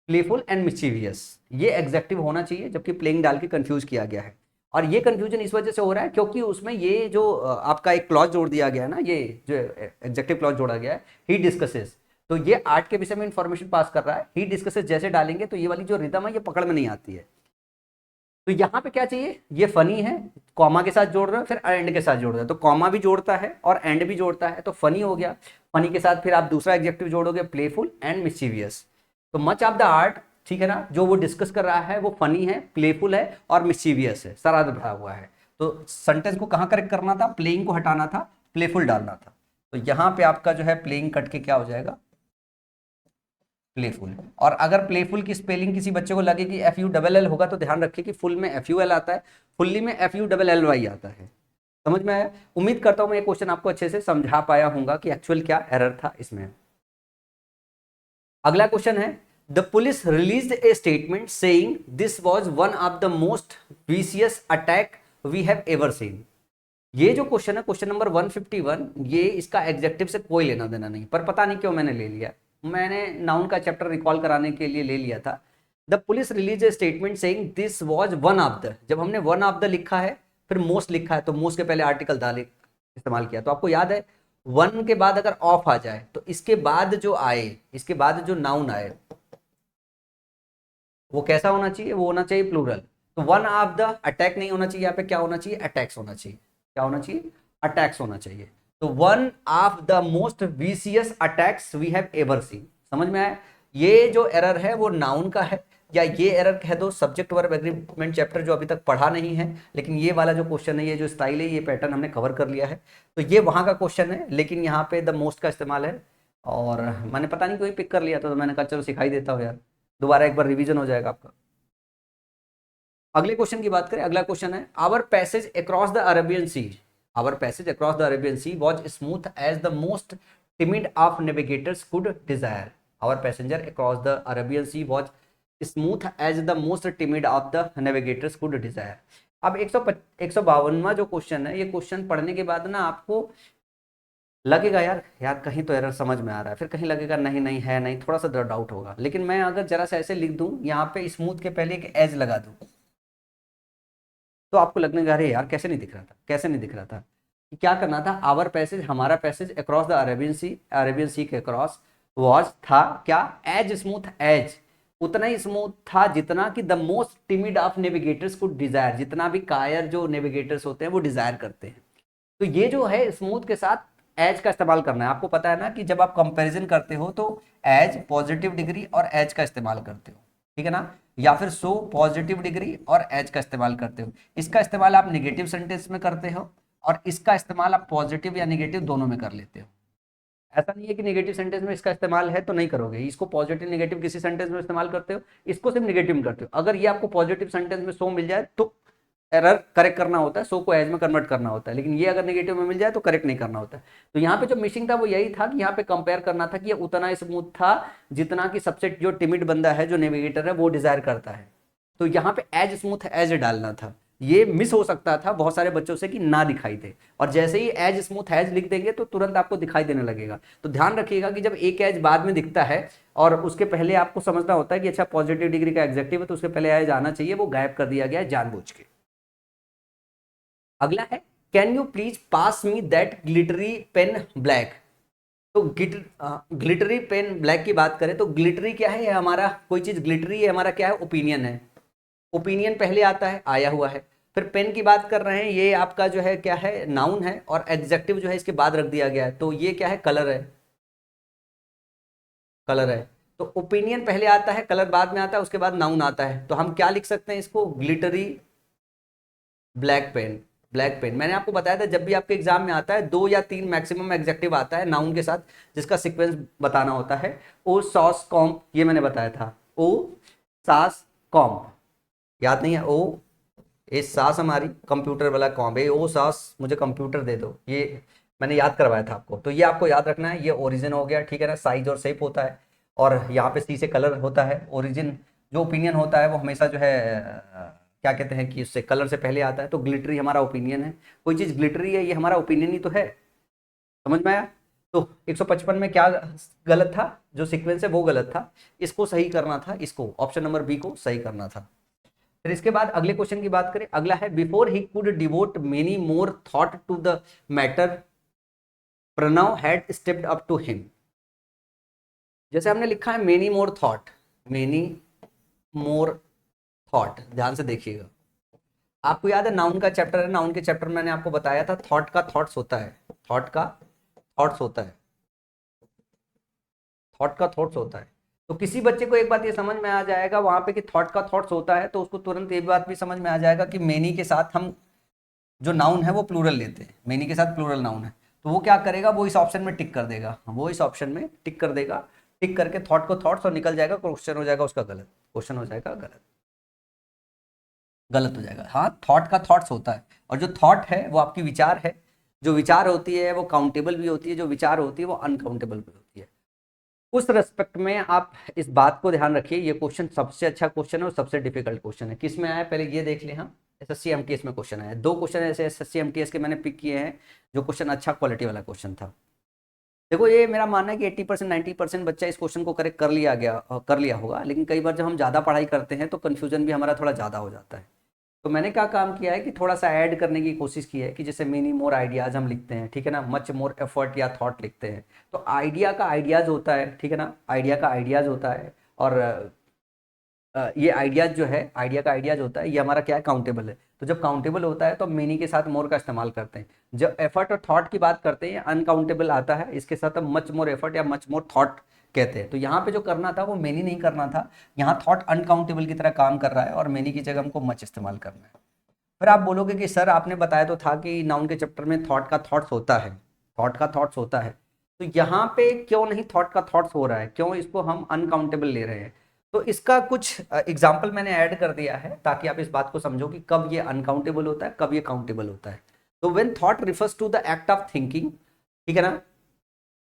playful and mischievous, ये एग्जेक्टिव होना चाहिए, जबकि प्लेइंग डाल के कंफ्यूज किया गया है। और ये कंफ्यूजन इस वजह से हो रहा है क्योंकि उसमें ये जो आपका एक क्लॉज जोड़ दिया गया है ना, ये जो एग्जेक्टिव क्लॉज जोड़ा गया है, ही डिस्कसेस, तो ये आर्ट के विषय में इंफॉर्मेशन पास कर रहा है। ही डिस्कसेस जैसे डालेंगे तो ये वाली जो रिदम है ये पकड़ में नहीं आती है। तो यहाँ पे क्या चाहिए, ये फनी है, कॉमा के साथ जोड़ रहे हो, फिर एंड के साथ जोड़ रहे हो, तो कॉमा भी जोड़ता है और एंड भी जोड़ता है, तो फनी हो गया। फनी के साथ फिर आप दूसरा एग्जेक्टिव जोड़ोगे, प्लेफुल एंड मिस्चीवियस। तो मच ऑफ द आर्ट ठीक है ना, जो वो डिस्कस कर रहा है वो फनी है, प्लेफुल है और मिस्चीवियस है, शरारत भरा हुआ है। तो सेंटेंस को कहाँ करेक्ट करना था, प्लेइंग को हटाना था, प्लेफुल डालना था। तो यहाँ पे आपका जो है प्लेइंग कट के क्या हो जाएगा, प्लेफुल। और अगर प्लेफुल की स्पेलिंग किसी बच्चे को लगे कि FULL होगा तो ध्यान रखिए कि फुल में FUL आता है, फुल्ली में FULLY आता है। समझ में आया? उम्मीद करता हूं मैं ये क्वेश्चन आपको अच्छे से समझा पाया हूंगा कि एक्चुअल क्या एरर था इसमें। अगला क्वेश्चन है, the police released a statement saying this was one of the most vicious attack we have ever seen. ये जो क्वेश्चन है, क्वेश्चन नंबर 151, ये इसका एग्जेक्टिव से कोई लेना देना नहीं, पर पता नहीं क्यों मैंने ले लिया। मैंने नाउन का चैप्टर रिकॉल कराने के लिए ले लिया था। The police release a statement saying this was one of the, जब हमने वन ऑफ द लिखा है फिर मोस्ट लिखा है तो मोस्ट के पहले आर्टिकल द इस्तेमाल किया। तो आपको याद है वन के बाद अगर ऑफ आ जाए तो इसके बाद जो आए, इसके बाद जो नाउन आए वो कैसा होना चाहिए, वो होना चाहिए प्लूरल। तो वन ऑफ द अटैक नहीं होना चाहिए, यहाँ पे क्या होना चाहिए, अटैक्स होना चाहिए। क्या होना चाहिए, अटैक्स होना चाहिए। तो one of the most vicious attacks we have ever seen. समझ में आया? ये जो एरर है वो नाउन का है, या ये एरर कह दो सब्जेक्ट वर्ब एग्रीमेंट चैप्टर जो अभी तक पढ़ा नहीं है, लेकिन ये वाला जो क्वेश्चन है, ये जो स्टाइल है, ये पैटर्न हमने कवर कर लिया है। तो ये वहां का क्वेश्चन है, लेकिन यहाँ पे द मोस्ट का इस्तेमाल है। और मैंने पता नहीं कोई पिक कर लिया था, तो मैंने कहा चलो सिखाई देता हूँ यार, दोबारा एक बार रिवीजन हो जाएगा आपका। अगले क्वेश्चन की बात करें, अगला क्वेश्चन है, our passage across the Arabian sea, our passage across the Arabian sea was smooth as the most timid of navigators could desire. Our passenger across the Arabian sea was smooth as the most timid of the navigators could desire. अब 152वां जो question है, ये question पढ़ने के बाद ना आपको लगेगा यार यार कहीं तो एरर समझ में आ रहा है, फिर कहीं लगेगा नहीं नहीं है नहीं, थोड़ा सा डाउट होगा। लेकिन मैं अगर जरा सा ऐसे लिख दूं, यहाँ पे स्मूथ के पहले एक एज लगा दूं, तो आपको लगने लगा अरे यार कैसे नहीं दिख रहा था, कैसे नहीं दिख रहा था। कि क्या करना था, आवर पैसेज, हमारा passage across the Arabian sea, Arabian sea के अक्रॉस वॉज था क्या, एज स्मूथ एज, उतना ही स्मूथ था जितना कि the most timid of navigators को डिजायर, जितना भी कायर जो नेविगेटर्स होते हैं वो डिजायर करते हैं। तो ये जो है स्मूथ के साथ एज का इस्तेमाल करना है। आपको पता है ना कि जब आप कंपैरिजन करते हो तो एज पॉजिटिव डिग्री और एज का इस्तेमाल करते हो, ठीक है ना, या फिर सो पॉजिटिव डिग्री और एज का इस्तेमाल करते हो। इसका इस्तेमाल आप निगेटिव सेंटेंस में करते हो और इसका इस्तेमाल आप पॉजिटिव या निगेटिव दोनों में कर लेते हो। ऐसा नहीं है कि नेगेटिव सेंटेंस में इसका इस्तेमाल है तो नहीं करोगे, इसको पॉजिटिव नेगेटिव किसी सेंटेंस में इस्तेमाल करते हो, इसको सिर्फ नेगेटिव में करते हो। अगर ये आपको पॉजिटिव सेंटेंस में सो मिल जाए तो एरर करेक्ट करना होता है, सो को एज में कन्वर्ट करना होता है, लेकिन ये अगर नेगेटिव में मिल जाए तो करेक्ट नहीं करना होता है। तो यहाँ पे जो मिसिंग था वो यही था कि यहाँ पे कंपेयर करना था कि ये उतना स्मूथ था जितना कि सबसे जो टिमिड बंदा है, जो नेविगेटर है, वो डिजायर करता है। तो यहाँ पे एज स्मूथ एज डालना था। ये मिस हो सकता था बहुत सारे बच्चों से कि ना दिखाई दे, और जैसे ही एज स्मूथ एज लिख देंगे तो तुरंत आपको दिखाई देने लगेगा। तो ध्यान रखिएगा कि जब एक एज बाद में दिखता है और उसके पहले आपको समझना होता है कि अच्छा पॉजिटिव डिग्री का एग्जेक्टिव है तो उसके पहले एज आना चाहिए, वो गायब कर दिया गया है जानबूझ के। अगला है, can you please pass me that glittery pen black. तो ग्लिटरी पेन ब्लैक की बात करें तो ग्लिटरी क्या है, हमारा कोई चीज ग्लिटरी है, हमारा क्या है, ओपिनियन है। ओपिनियन पहले आता है, आया हुआ है। फिर पेन की बात कर रहे हैं, ये आपका जो है क्या है, नाउन है, और एडजेक्टिव जो है इसके बाद रख दिया गया है, तो ये क्या है, कलर है, कलर है। तो ओपिनियन पहले आता है, कलर बाद में आता है, उसके बाद नाउन आता है। तो हम क्या लिख सकते हैं इसको, glittery black pen, black pen. मैंने आपको बताया था जब भी आपके एग्जाम में आता है 2 या 3 मैक्सिमम एग्जेक्टिव आता है नाउन के साथ, जिसका सीक्वेंस बताना होता है। ओ सॉस कॉम, ये मैंने बताया था, ओ सास कॉम, याद नहीं है, ओ ये सास हमारी कंप्यूटर वाला कॉम है, ओ सास मुझे कंप्यूटर दे दो, ये मैंने याद करवाया था आपको। तो ये आपको याद रखना है, ये ओरिजिन हो गया, ठीक है ना, साइज और शेप होता है, और यहाँ पे सी से कलर होता है। ओरिजिन जो ओपिनियन होता है वो हमेशा जो है क्या कहते हैं कि उससे कलर से पहले आता है। तो ग्लिटरी हमारा ओपिनियन है, कोई चीज ग्लिटरी है ये हमारा ओपिनियन ही तो है। समझ में आया? तो 155 में क्या गलत था, जो सीक्वेंस है वो गलत था, इसको सही करना था, इसको ऑप्शन नंबर बी को सही करना था। फिर इसके बाद अगले क्वेश्चन की बात करें, अगला है, before he could devote many more thought to the matter Pranav had stepped up to him. जैसे हमने लिखा है many more thought, many more thought, ध्यान से देखिएगा। आपको याद है नाउन का चैप्टर है, नाउन के चैप्टर में मैंने आपको बताया था थॉट का थॉट्स होता है, थॉट का थॉट्स होता है, थॉट का थॉट्स होता है। तो किसी बच्चे को एक बात ये समझ में आ जाएगा वहां पे कि थॉट का थॉट्स होता है, तो उसको तुरंत ये बात भी समझ में आ जाएगा कि मेनी के साथ हम जो नाउन है वो प्लूरल लेते हैं, मेनी के साथ प्लूरल नाउन है, तो वो क्या करेगा, वो इस ऑप्शन में टिक कर देगा, वो इस ऑप्शन में टिक कर देगा, टिक करके थॉट को थॉट्स और निकल जाएगा, क्वेश्चन हो जाएगा उसका गलत, क्वेश्चन हो जाएगा गलत, गलत हो जाएगा। हाँ, थॉट का थॉट्स होता है, और जो थॉट है वो आपकी विचार है, जो विचार होती है वो काउंटेबल भी होती है, जो विचार होती है वो अनकाउंटेबल भी होती है। उस रेस्पेक्ट में आप इस बात को ध्यान रखिए, ये क्वेश्चन सबसे अच्छा क्वेश्चन है और सबसे डिफिकल्ट क्वेश्चन है। किस में आया पहले ये देख लें हम। एसएससी एमटीएस में क्वेश्चन आया, दो क्वेश्चन ऐसे एसएससी एमटीएस के मैंने पिक किए हैं जो क्वेश्चन अच्छा क्वालिटी वाला क्वेश्चन था। देखो, ये मेरा मानना है कि 80% 90% बच्चा इस क्वेश्चन को करेक्ट कर लिया होगा, लेकिन कई बार जब हम ज़्यादा पढ़ाई करते हैं तो कन्फ्यूजन भी हमारा थोड़ा ज़्यादा हो जाता है। तो मैंने क्या काम किया है कि थोड़ा सा ऐड करने की कोशिश की है कि जैसे मेनी मोर आइडियाज़ हम लिखते हैं, ठीक है ना, मच मोर एफर्ट या थॉट लिखते हैं, तो आइडिया का आइडियाज़ होता है, ठीक है ना, आइडिया का आइडियाज़ होता है, और ये आइडियाज जो है, आइडिया का आइडियाज होता है, ये हमारा क्या है, काउंटेबल है। तो जब काउंटेबल होता है तो मेनी के साथ मोर का इस्तेमाल करते हैं। जब एफर्ट और थॉट की बात करते हैं, अनकाउंटेबल आता है, इसके साथ हम मच मोर एफर्ट या मच मोर थॉट कहते हैं। तो यहाँ पे जो करना था वो मेनी नहीं करना था, यहाँ थॉट अनकाउंटेबल की तरह काम कर रहा है और मेनी की जगह हमको मच इस्तेमाल करना है। फिर आप बोलोगे कि सर आपने बताया तो था कि नाउन के चैप्टर में थॉट का थॉट्स होता है, थॉट का थॉट्स होता है, तो यहाँ पे क्यों नहीं थॉट का थॉट्स हो रहा है, क्यों इसको हम अनकाउंटेबल ले रहे हैं। तो इसका कुछ एग्जाम्पल मैंने ऐड कर दिया है ताकि आप इस बात को समझो कि कब ये अनकाउंटेबल होता है, कब ये काउंटेबल होता है। तो when thought refers to the act of thinking, ठीक है ना,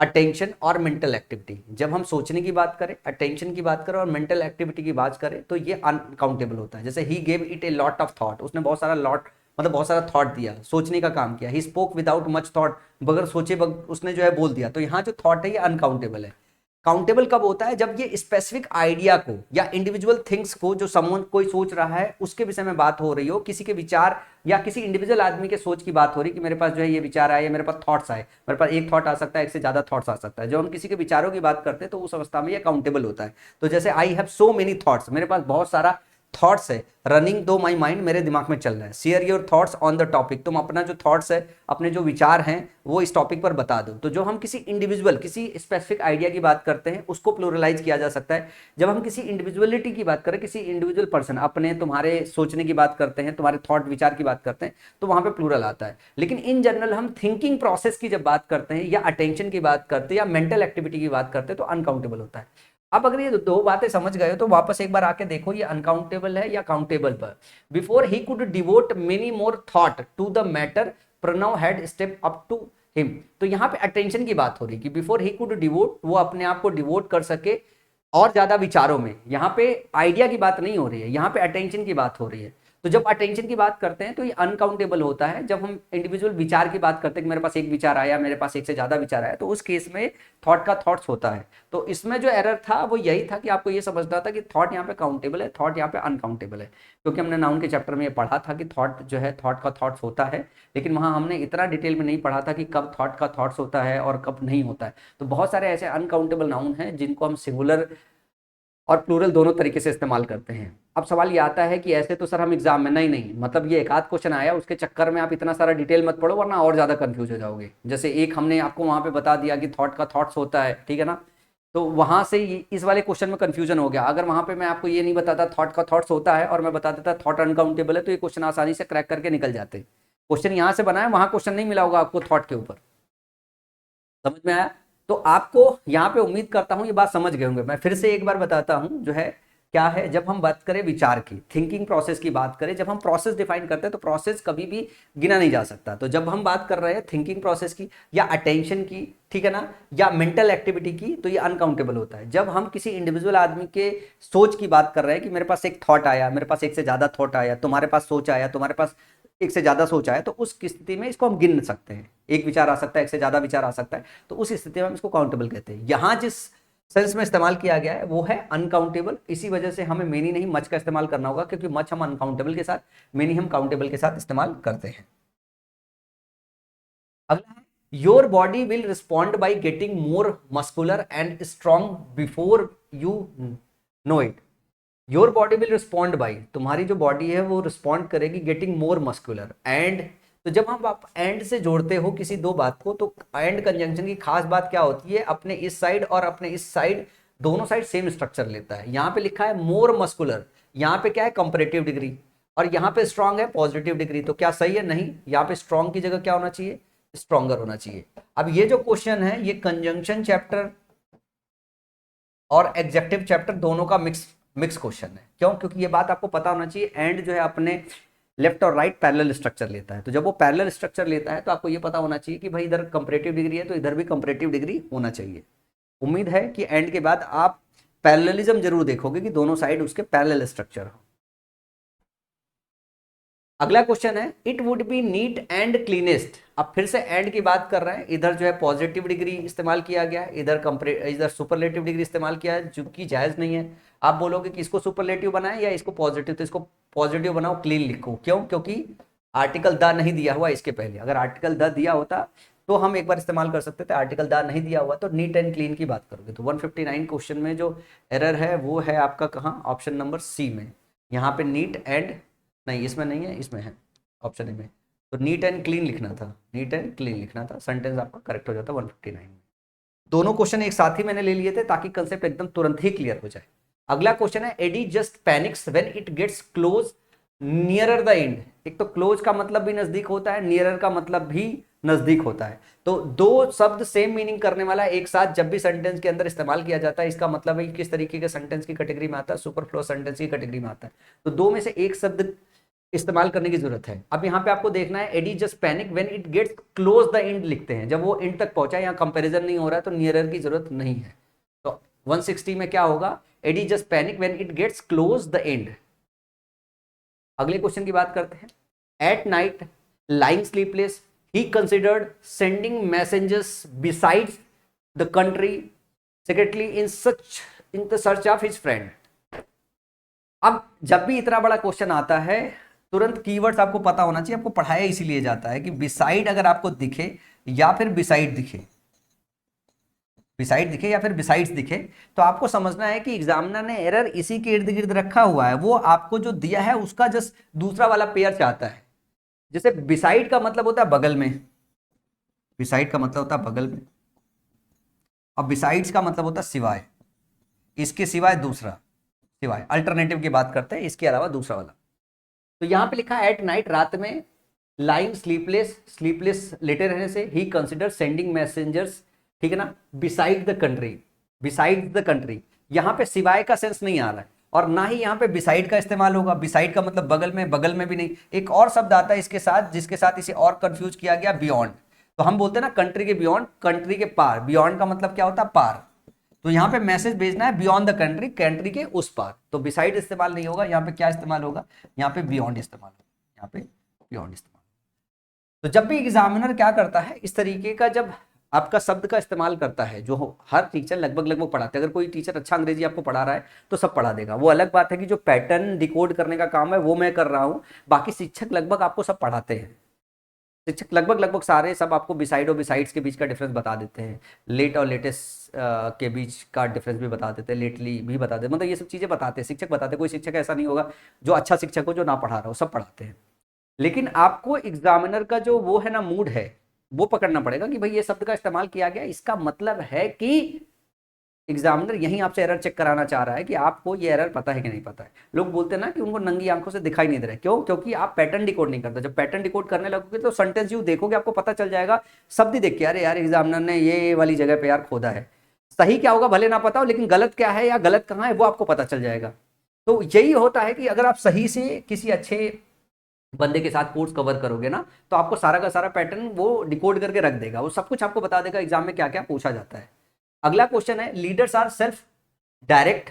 अटेंशन और मेंटल एक्टिविटी, जब हम सोचने की बात करें, अटेंशन की बात करें और मेंटल एक्टिविटी की बात करें तो ये अनकाउंटेबल होता है। जैसे he gave it A lot of thought, उसने बहुत सारा लॉट मतलब बहुत सारा थॉट दिया, सोचने का काम किया। He spoke without much thought, बगैर सोचे उसने जो है बोल दिया, तो यहाँ जो थॉट है ये अनकाउंटेबल है। काउंटेबल कब होता है, जब ये स्पेसिफिक आइडिया को या इंडिविजुअल थिंग्स को, जो समवन कोई सोच रहा है उसके विषय में बात हो रही हो, किसी के विचार या किसी इंडिविजुअल आदमी के सोच की बात हो रही कि मेरे पास जो है ये विचार आए, मेरे पास थॉट्स आए, मेरे पास एक थॉट आ सकता है, एक से ज्यादा थॉट्स आ सकता है। जब हम किसी के विचारों की बात करते हैं तो उस अवस्था में ये काउंटेबल होता है। तो जैसे I have so many thoughts, मेरे पास बहुत सारा थॉट्स है, रनिंग दो माई माइंड, मेरे दिमाग में चल रहा है। Share your thoughts on the topic, तुम अपना जो थॉट्स है, अपने जो विचार हैं वो इस टॉपिक पर बता दो। तो जो हम किसी इंडिविजुअल, किसी स्पेसिफिक आइडिया की बात करते हैं उसको प्लूरलाइज किया जा सकता है। जब हम किसी इंडिविजुअलिटी की बात करें, किसी इंडिविजुअल पर्सन, अपने तुम्हारे सोचने की बात करते हैं, तुम्हारे थॉट विचार की बात करते हैं, तो वहां पे प्लूरल आता है। लेकिन इन जनरल हम थिंकिंग प्रोसेस की जब बात करते हैं या अटेंशन की बात करते हैं या मेंटल एक्टिविटी की बात करते हैं तो अनकाउंटेबल होता है। अब अगर ये दो बातें समझ गए हो तो वापस एक बार आके देखो ये अनकाउंटेबल है या काउंटेबल पर। Before he could devote many more thought to the matter, Pranav had step up to him. तो यहाँ पे अटेंशन की बात हो रही कि बिफोर ही कुड डिवोट, वो अपने आप को डिवोट कर सके और ज्यादा विचारों में। यहाँ पे आइडिया की बात नहीं हो रही है, यहाँ पे अटेंशन की बात हो रही है। तो जब अटेंशन की बात करते हैं तो ये अनकाउंटेबल होता है। जब हम इंडिविजुअल विचार की बात करते हैं कि मेरे पास एक विचार आया, मेरे पास एक से ज्यादा विचार आया, तो उस केस में थॉट का थॉट्स होता है। तो इसमें जो एरर था वो यही था कि आपको ये समझना था कि थॉट यहाँ पे काउंटेबल है, थॉट यहाँ पे अनकाउंटेबल है। क्योंकि हमने नाउन के चैप्टर में ये पढ़ा था कि थॉट जो है, थॉट का थॉट्स होता है, लेकिन वहां हमने इतना डिटेल में नहीं पढ़ा था कि कब थॉट का थॉट्स होता है और कब नहीं होता है। तो बहुत सारे ऐसे अनकाउंटेबल नाउन हैं जिनको हम सिंगुलर और प्लूरल दोनों तरीके से इस्तेमाल करते हैं। अब सवाल ये आता है कि ऐसे तो सर हम एग्जाम में, नहीं नहीं, मतलब ये एक आध क्वेश्चन आया उसके चक्कर में आप इतना सारा डिटेल मत पढ़ो वरना और ज्यादा कंफ्यूज हो जाओगे। जैसे एक हमने आपको वहां पे बता दिया कि थॉट का थॉट्स होता है, ठीक है ना, तो वहां से इस वाले क्वेश्चन में कंफ्यूजन हो गया। अगर वहां पे मैं आपको ये नहीं बताता थॉट का थॉट्स होता है और मैं बता देता थॉट अनकाउंटेबल है, तो ये क्वेश्चन आसानी से क्रैक करके निकल जाते। क्वेश्चन यहाँ से बना है, वहां क्वेश्चन नहीं मिला होगा आपको थॉट के ऊपर। समझ में आया? तो आपको यहाँ पे उम्मीद करता हूँ ये बात समझ गए होंगे। मैं फिर से एक बार बताता हूँ जो है क्या है। जब हम बात करें विचार की, थिंकिंग प्रोसेस की बात करें, जब हम प्रोसेस डिफाइन करते हैं तो प्रोसेस कभी भी गिना नहीं जा सकता। तो जब हम बात कर रहे हैं थिंकिंग प्रोसेस की या अटेंशन की, ठीक है ना, या मेंटल एक्टिविटी की, तो ये अनकाउंटेबल होता है। जब हम किसी इंडिविजुअल आदमी के सोच की बात कर रहे हैं कि मेरे पास एक थॉट आया, मेरे पास एक से ज्यादा थॉट आया, तुम्हारे पास सोच आया, तुम्हारे पास एक से ज्यादा सोच आया, तो उस स्थिति में इसको हम गिन सकते हैं। एक विचार आ सकता है, एक से ज्यादा विचार आ सकता है, तो उस स्थिति में हम इसको काउंटेबल कहते हैं। यहाँ जिस सेंस में इस्तेमाल किया गया है वो है अनकाउंटेबल। इसी वजह से हमें मेनी नहीं मच का इस्तेमाल करना होगा, क्योंकि मच हम अनकाउंटेबल के साथ, मेनी हम काउंटेबल के साथ इस्तेमाल करते हैं। अगला है, your body will respond by getting more muscular and strong before you know it. Your body will respond by, तुम्हारी जो बॉडी है वो रिस्पॉन्ड करेगी गेटिंग मोर मस्कुलर एंड। तो जब हम आप एंड से जोड़ते हो किसी दो बात को, तो एंड कंजंक्शन की खास बात क्या होती है, अपने इस साइड और अपने इस साइड दोनों साइड सेम स्ट्रक्चर लेता है। यहाँ पे लिखा है मोर मस्कुलर, यहाँ पे क्या है कंपैरेटिव डिग्री, और यहाँ पे स्ट्रांग है पॉजिटिव डिग्री। तो क्या सही है? नहीं, यहाँ पे स्ट्रांग की जगह क्या होना चाहिए? स्ट्रॉन्गर होना चाहिए। अब ये जो क्वेश्चन है ये कंजंक्शन चैप्टर और एग्जेक्टिव चैप्टर दोनों का मिक्स क्वेश्चन है। क्यों? क्योंकि ये बात आपको पता होना चाहिए, एंड जो है अपने लेफ्ट और राइट पैरेलल स्ट्रक्चर लेता है। तो जब वो पैरेलल स्ट्रक्चर लेता है तो आपको ये पता होना चाहिए कि भाई इधर कंपैरेटिव डिग्री है तो इधर भी कंपैरेटिव डिग्री होना चाहिए। उम्मीद है कि एंड के बाद आप पैरेललिज्म जरूर देखोगे कि दोनों साइड उसके पैरेलल स्ट्रक्चर हो। अगला क्वेश्चन है it would be neat and cleanest. अब फिर से एंड की बात कर रहे हैं, इधर जो है पॉजिटिव डिग्री इस्तेमाल किया गया है, इधर सुपरलेटिव डिग्री इस्तेमाल किया है, जो कि जायज नहीं है। आप बोलोगे कि इसको सुपरलेटिव बनाए या इसको पॉजिटिव, तो इसको पॉजिटिव बनाओ, क्लीन लिखो। क्यों? क्योंकि आर्टिकल द नहीं दिया हुआ इसके पहले। अगर आर्टिकल द दिया होता तो हम एक बार इस्तेमाल कर सकते थे, आर्टिकल द नहीं दिया हुआ तो नीट एंड क्लीन की बात करोगे। तो 159 क्वेश्चन में जो एरर है वो है आपका कहाँ? ऑप्शन नंबर सी में। यहाँ पे नीट एंड नहीं, इसमें नहीं है, इसमें है ऑप्शन ए में। तो नीट एंड क्लीन लिखना था, नीट एंड क्लीन लिखना था, सेंटेंस आपका करेक्ट हो जाता 159 में। दोनों क्वेश्चन एक साथ ही मैंने ले लिए थे ताकि कंसेप्ट एकदम तुरंत ही क्लियर हो जाए। अगला क्वेश्चन है Eddie just panics when it gets close nearer the end. एक तो क्लोज का मतलब भी नजदीक होता है, नियरर का मतलब भी नजदीक होता है। तो दो शब्द सेम मीनिंग करने वाला एक साथ जब भी सेंटेंस के अंदर इस्तेमाल किया जाता है, इसका मतलब है कि किस तरीके के सेंटेंस की कैटेगरी में आता है? सुपरफ्लो सेंटेंस की कैटेगरी में आता है। तो दो में से एक शब्द इस्तेमाल करने की जरूरत है। अब यहाँ पे आपको देखना है Eddie just panic when it gets close the end लिखते हैं, जब वो एंड तक पहुंचा, यहाँ कंपैरिजन नहीं हो रहा है तो नियरर की जरूरत नहीं है। तो 160 में क्या होगा? Eddie just panic when it gets close the end. अगले क्वेश्चन की बात करते हैं। At night lying sleepless he considered sending messages besides the country secretly in the search of his friend. अब जब भी इतना बड़ा क्वेश्चन आता है तुरंत कीवर्ड्स आपको पता होना चाहिए, आपको पढ़ाया इसीलिए जाता है कि बिसाइड अगर आपको दिखे या फिर बिसाइड दिखे, बिसाइड दिखे या फिर बिसाइड्स दिखे, तो आपको समझना है कि एग्जामिनर ने एरर इसी के इर्द गिर्द रखा हुआ है। वो आपको जो दिया है उसका जस्ट दूसरा वाला पेयर चाहता है। जैसे बिसाइड का मतलब होता है बगल में, बिसाइड का मतलब होता है बगल में, और बिसाइड्स का मतलब होता है सिवाय, इसके सिवाय दूसरा, सिवाय अल्टरनेटिव की बात करते हैं, इसके अलावा दूसरा वाला। तो यहां पे लिखा है एट नाइट, रात में, लाइंग स्लीपलेस, स्लीपलेस लेटे रहने से, ही कंसिडर सेंडिंग मैसेंजर्स, ठीक है ना, beside the country, beside the country. यहां पे सिवाय का सेंस नहीं आ रहा है और ना ही यहां पे बिसाइड का इस्तेमाल होगा। बिसाइड का मतलब बगल में भी नहीं। एक और शब्द आता है इसके साथ जिसके साथ इसे और कंफ्यूज किया गया, बियॉन्ड। तो हम बोलते हैं ना कंट्री के बियॉन्ड, कंट्री के पार। बियॉन्ड का मतलब क्या होता है? पार। तो यहाँ पे मैसेज भेजना है बियॉन्ड द कंट्री, कंट्री के उस पार। तो बिसाइड इस्तेमाल नहीं होगा, यहाँ पे क्या इस्तेमाल होगा? यहाँ पे बियॉन्ड इस्तेमाल होगा, यहाँ पे बियॉन्ड इस्तेमाल। तो जब भी एग्जामिनर क्या करता है इस तरीके का, जब आपका शब्द का इस्तेमाल करता है, जो हर टीचर लगभग पढ़ाते हैं, अगर कोई टीचर अच्छा अंग्रेजी आपको पढ़ा रहा है तो सब पढ़ा देगा। वो अलग बात है कि जो पैटर्न डिकोड करने का काम है वो मैं कर रहा हूँ, बाकी शिक्षक लगभग आपको सब पढ़ाते हैं। शिक्षक लगभग सारे सब आपको बिसाइड और बिसाइड्स के बीच का डिफरेंस बता देते हैं, लेट और लेटेस्ट के बीच का डिफरेंस भी बता देते हैं, लेटली भी बता देते हैं, मतलब ये सब चीज़ें बताते हैं शिक्षक, बताते हैं। कोई शिक्षक ऐसा नहीं होगा जो अच्छा शिक्षक हो जो ना पढ़ा रहा हो, सब पढ़ाते हैं। लेकिन आपको एग्जामिनर का जो वो है ना मूड है, वो पकड़ना पड़ेगा कि भाई ये शब्द का इस्तेमाल किया गया, इसका मतलब है कि एग्जामिनर यहीं आपसे एरर चेक कराना चाह रहा है कि आपको ये एरर पता है कि नहीं पता है। लोग बोलते हैं ना कि उनको नंगी आंखों से दिखाई नहीं दे रहा है। क्यों? क्योंकि आप पैटर्न डिकोड नहीं करते। जब पैटर्न डिकोड करने लगोगे तो सेंटेंस यू देखोगे, आपको पता चल जाएगा, शब्द देख के अरे यार एग्जामिनर ने ये वाली जगह पे यार खोदा है। सही क्या होगा भले ना पता हो, लेकिन गलत क्या है या गलत कहाँ है वो आपको पता चल जाएगा। तो यही होता है कि अगर आप सही से किसी अच्छे बंदे के साथ कोर्स कवर करोगे ना, तो आपको सारा का सारा पैटर्न वो डिकोड करके रख देगा, वो सब कुछ आपको बता देगा एग्जाम में क्या क्या पूछा जाता है। अगला क्वेश्चन है leaders are self direct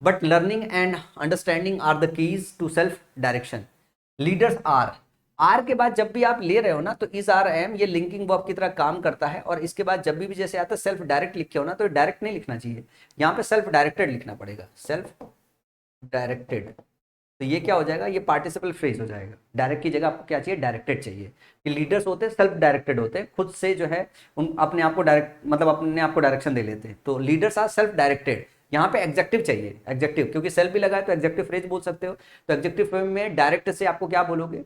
but learning and understanding are the keys to self direction. Leaders are के बाद जब भी आप ले रहे हो ना तो इज आर एम, ये लिंकिंग वर्ब की तरह काम करता है। और इसके बाद जब भी जैसे आता है सेल्फ डायरेक्ट लिखे हो ना, तो डायरेक्ट नहीं लिखना चाहिए, यहाँ पे सेल्फ डायरेक्टेड लिखना पड़ेगा, सेल्फ डायरेक्टेड। तो ये क्या हो जाएगा? ये पार्टिसिपल फ्रेज हो जाएगा। डायरेक्ट की जगह आपको क्या चाहिए? डायरेक्टेड चाहिए। कि लीडर्स होते हैं सेल्फ डायरेक्टेड होते हैं, खुद से जो है उन अपने आप को डायरेक्ट, मतलब अपने आप को डायरेक्शन दे लेते हैं। तो लीडर्स आर सेल्फ डायरेक्टेड। यहाँ पे एग्जेक्टिव चाहिए, एग्जेक्टिव, क्योंकि सेल्फ भी लगा है तो एग्जेक्टिव फ्रेज बोल सकते हो। तो एग्जेक्टिव फ्रेज में डायरेक्ट से आपको क्या बोलोगे?